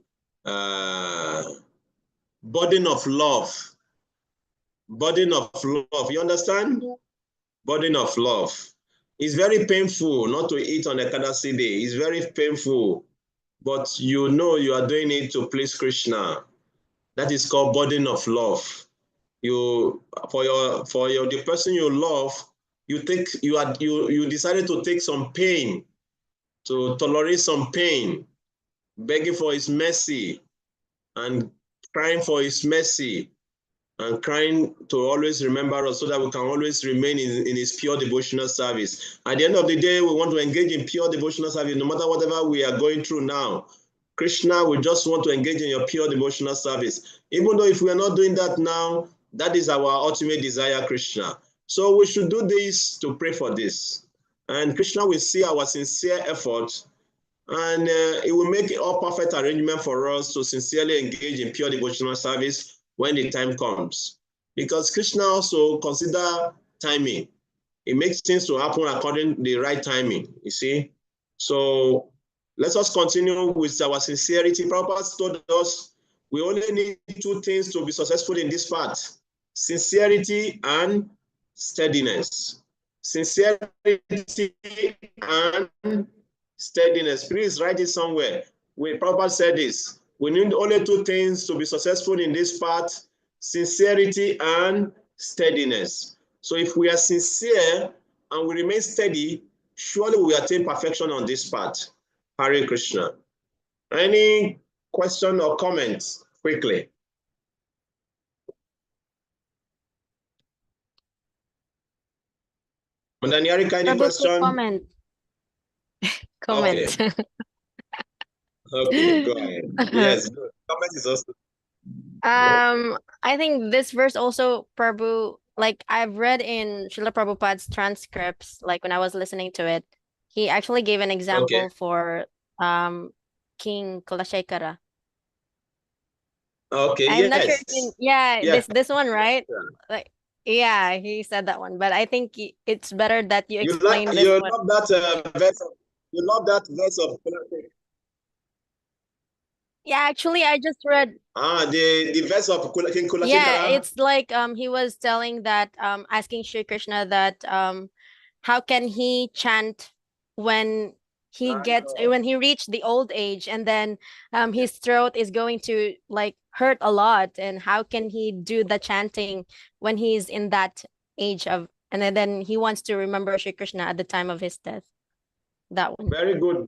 [SPEAKER 1] Burden of love. Burden of love. You understand? Burden of love. It's very painful not to eat on Ekadasi day. It's very painful, but you know you are doing it to please Krishna. That is called burden of love. The person you love, you decided to take some pain, to tolerate some pain, begging for his mercy and crying for his mercy and crying to always remember us so that we can always remain in his pure devotional service. At the end of the day, we want to engage in pure devotional service no matter whatever we are going through now. Krishna, we just want to engage in your pure devotional service. Even though if we are not doing that now, that is our ultimate desire, Krishna. So we should do this to pray for this. And Krishna will see our sincere effort, and it will make all perfect arrangement for us to sincerely engage in pure devotional service when the time comes. Because Krishna also consider timing. It makes things to happen according to the right timing, you see. So let us continue with our sincerity. Prabhupada told us we only need two things to be successful in this path: sincerity and steadiness. Sincerity and steadiness. Please write it somewhere. Prabhupada said this. We need only two things to be successful in this path: sincerity and steadiness. So if we are sincere and we remain steady, surely we attain perfection on this path. Hare Krishna. Any question or comments quickly? Mandanyarika, any question?
[SPEAKER 2] Comment.
[SPEAKER 1] Okay. Okay, go ahead. Yes, good. Comment is also.
[SPEAKER 2] I think this verse also, Prabhu, like I've read in Srila Prabhupada's transcripts, like when I was listening to it, he actually gave an example for King Kulashekara.
[SPEAKER 1] Okay,
[SPEAKER 2] I'm not sure
[SPEAKER 1] yes.
[SPEAKER 2] if this one, right? Like, yeah, he said that one, but I think it's better that you explain this one.
[SPEAKER 1] Love that verse. You love that verse of.
[SPEAKER 2] Yeah, actually, I just read.
[SPEAKER 1] The verse of King Kulashekara.
[SPEAKER 2] Yeah, it's like he was telling that asking Shri Krishna that how can he chant when he when he reached the old age, and then his throat is going to like hurt a lot, and how can he do the chanting when he's in that age of, and then he wants to remember Shri Krishna at the time of his death. That one.
[SPEAKER 1] Very good.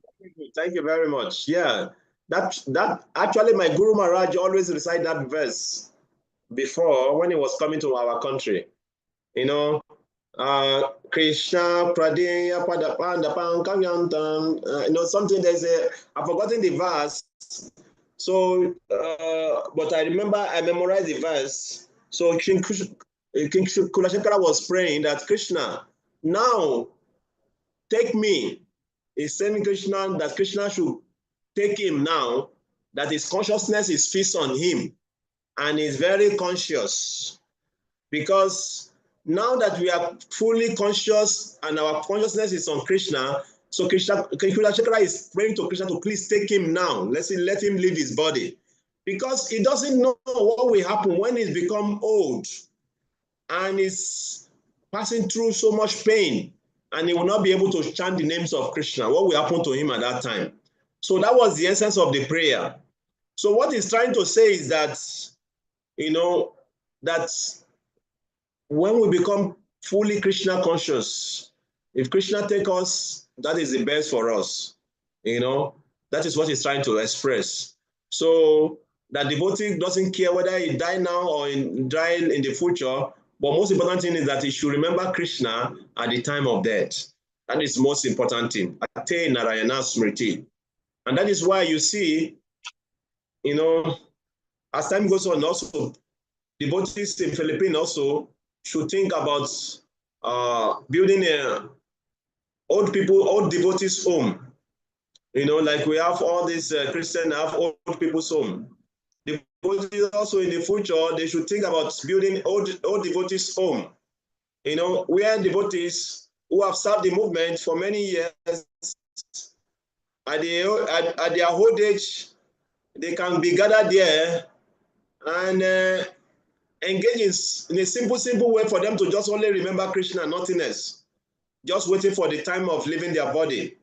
[SPEAKER 1] Thank you very much. Yeah. That actually my Guru Maharaj always recite that verse before when he was coming to our country. You know, Krishna Pradeya Padapanda Pankavyantam. Something there's I've forgotten the verse. So, but I memorized the verse. So King Kulashekara was praying that Krishna, now take me. He's saying Krishna that Krishna should take him now, that his consciousness is fixed on him and he's very conscious. Because now that we are fully conscious and our consciousness is on Krishna, so Krishna is praying to Krishna to please take him now. Let him leave his body. Because he doesn't know what will happen when he's become old and is passing through so much pain, and he will not be able to chant the names of Krishna. What will happen to him at that time? So that was the essence of the prayer. So what he's trying to say is that, that when we become fully Krishna conscious, if Krishna take us, that is the best for us. That is what he's trying to express. So that devotee doesn't care whether he die now or die in the future, but most important thing is that he should remember Krishna at the time of death. That is the most important thing. Ate Narayana Smriti. And that is why you see, as time goes on, also devotees in Philippines also should think about building a old devotees home. Like we have all these Christians have old people's home. Devotees also in the future, they should think about building old devotees home. Where devotees who have served the movement for many years, at their old age, they can be gathered there and engage in a simple way for them to just only remember Krishna, nothing else. Just waiting for the time of leaving their body.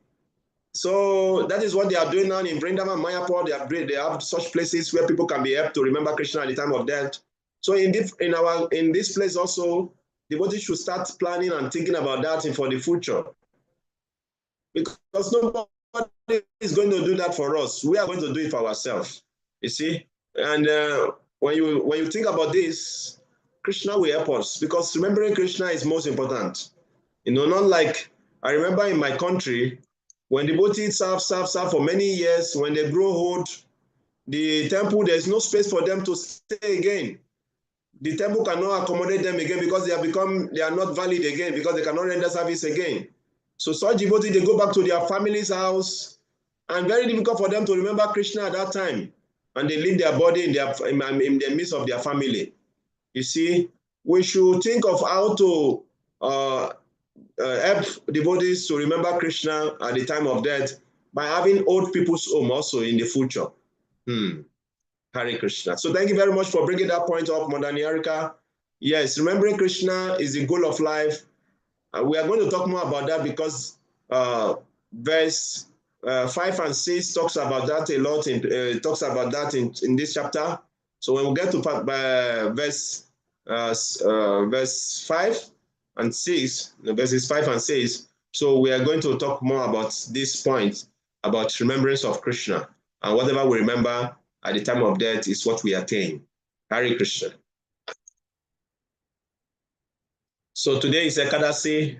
[SPEAKER 1] So that is what they are doing now in Vrindavan, Mayapur. They have such places where people can be helped to remember Krishna at the time of death. So in this place also, devotees should start planning and thinking about that for the future. Because nobody is going to do that for us. We are going to do it for ourselves. You see? And when you think about this, Krishna will help us, because remembering Krishna is most important. Not like I remember in my country, when devotees serve for many years, when they grow old, the temple, there's no space for them to stay again. The temple cannot accommodate them again because they are not valid again, because they cannot render service again. So such devotees, they go back to their family's house, and very difficult for them to remember Krishna at that time. And they leave their body in the midst of their family. You see, we should think of how to help devotees to remember Krishna at the time of death by having old people's home also in the future. Hare Krishna. So thank you very much for bringing that point up, Mother Niharika. Yes, remembering Krishna is the goal of life. We are going to talk more about that, because verse 5 and 6 talks about that a lot. Talks about that in this chapter. So when we get to verse 5 and 6, verses 5 and 6, so we are going to talk more about this point about remembrance of Krishna, and whatever we remember at the time of death is what we attain. Hare Krishna. So today is Ekadasi.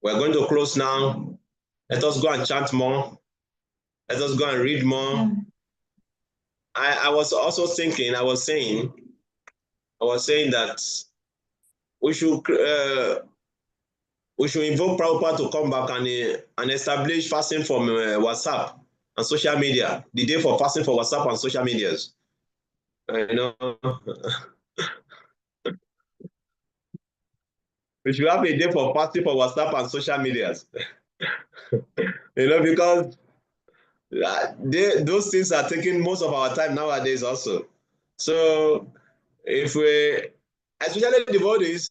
[SPEAKER 1] We're going to close now. Let us go and chant more. Let us go and read more. I was also thinking, I was saying that we should invoke Prabhupada to come back and establish fasting from WhatsApp and social media, the day for fasting for WhatsApp and social medias. We should have a day for fasting for WhatsApp and social medias. Because those things are taking most of our time nowadays also. So if we, especially devotees,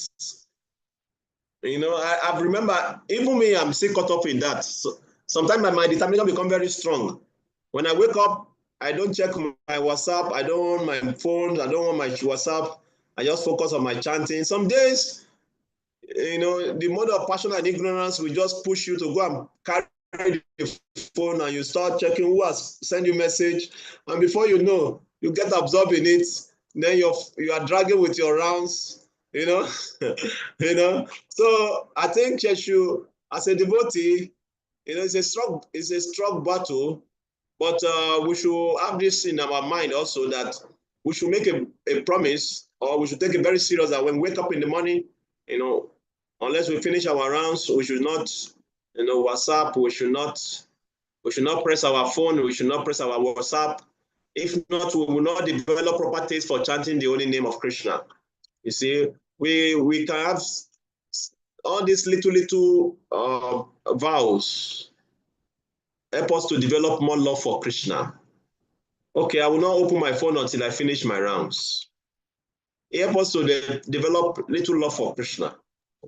[SPEAKER 1] I remember, even me, I'm still caught up in that. So sometimes my determination becomes very strong. When I wake up, I don't check my WhatsApp, I don't want my phone, I don't want my WhatsApp, I just focus on my chanting. Some days, the mode of passion and ignorance will just push you to go and carry the phone, and you start checking who has sent you message, and before you know, you get absorbed in it. Then you are dragging with your rounds, you know, you know. So I think you should, as a devotee, you know, it's a strong battle, but we should have this in our mind also that we should make a promise, or we should take it very serious that when we wake up in the morning, you know, unless we finish our rounds, we should not, you know, WhatsApp, we should not press our phone, we should not press our WhatsApp. If not, we will not develop proper taste for chanting the holy name of Krishna. You see, we can have all these little vows help us to develop more love for Krishna. Okay, I will not open my phone until I finish my rounds. It helps us to develop little love for Krishna,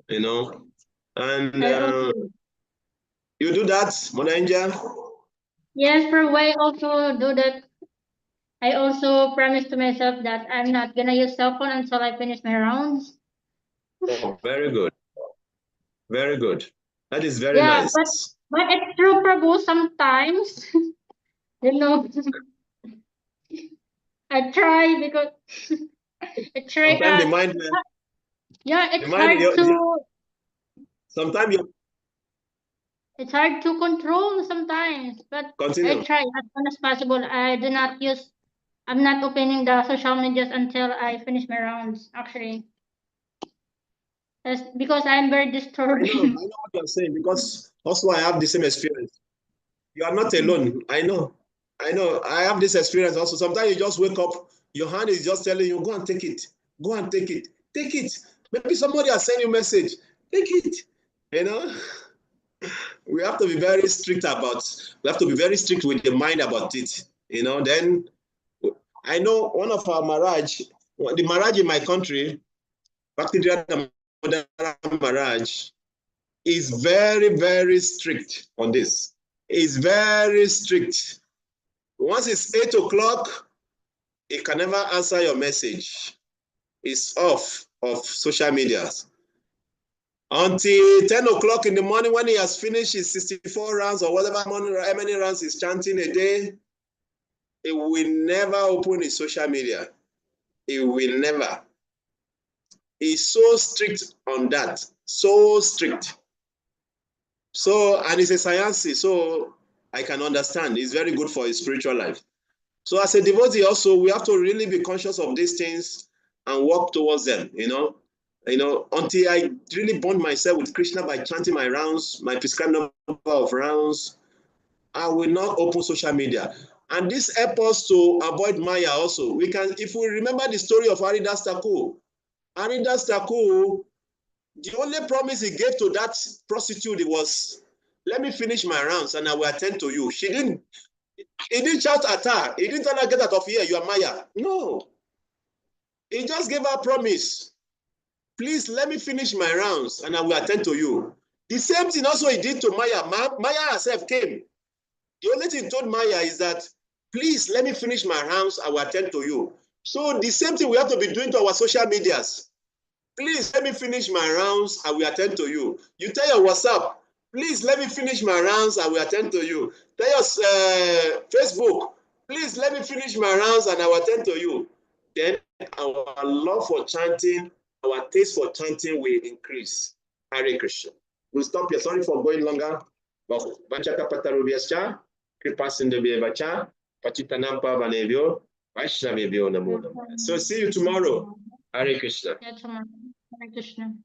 [SPEAKER 1] you know. And you do that, Mother Angel?
[SPEAKER 4] Yes, for a while also do that. I also promised to myself that I'm not gonna use cell phone until I finish my rounds.
[SPEAKER 1] Oh, very good. Very good. That is very
[SPEAKER 4] Yeah,
[SPEAKER 1] nice.
[SPEAKER 4] but it's true, Prabhu, sometimes. You know, I try because I try.
[SPEAKER 1] Sometimes the mind,
[SPEAKER 4] Yeah,
[SPEAKER 1] the mind, sometimes you
[SPEAKER 4] it's hard to control sometimes, but I
[SPEAKER 1] continue.
[SPEAKER 4] try as soon as possible. I'm not opening the social medias until I finish my rounds, actually. That's because I'm very
[SPEAKER 1] I
[SPEAKER 4] disturbed.
[SPEAKER 1] know what you're saying, because also I have the same experience. You are not alone. I know. I have this experience also. Sometimes you just wake up, your hand is just telling you, go and take it. Go and take it. Take it. Maybe somebody has sent you a message. Take it. You know? We have to be very strict with the mind about it. You know, then I know one of our Maharaj, the Maharaj in my country, Bhakti Maharaj, is very, very strict on this. He's very strict. Once it's 8 o'clock, he can never answer your message. It's off of social media. Until 10 o'clock in the morning, when he has finished his 64 rounds or whatever how many rounds he's chanting a day, he will never open his social media. He will never. He's so strict on that. So strict. So, and he's a science, so I can understand. It's very good for his spiritual life. So as a devotee also, we have to really be conscious of these things and work towards them, you know, until I really bond myself with Krishna by chanting my rounds, my prescribed number of rounds, I will not open social media. And this helps us to avoid Maya also. We can, if we remember the story of Haridas Thakur, the only promise he gave to that prostitute was, let me finish my rounds and I will attend to you. He didn't shout at her. He didn't tell her, get out of here, you are Maya. No. He just gave her a promise. Please let me finish my rounds and I will attend to you. The same thing also he did to Maya. Maya herself came. The only thing he told Maya is that, please let me finish my rounds, I will attend to you. So the same thing we have to be doing to our social medias. Please let me finish my rounds, I will attend to you. You tell your WhatsApp, please let me finish my rounds, I will attend to you. Tell your Facebook, please let me finish my rounds and I will attend to you. Then our love for chanting, our taste for chanting will increase. Hare Krishna. We'll stop here. Sorry for going longer. Vachaka Patarubiascha, Kripasindabia Vacha, Pachitanampa Vanevyo, Vaishnavebyo Namo Namo. So see you tomorrow. Hare Krishna.
[SPEAKER 4] Yeah, tomorrow. Hare Krishna.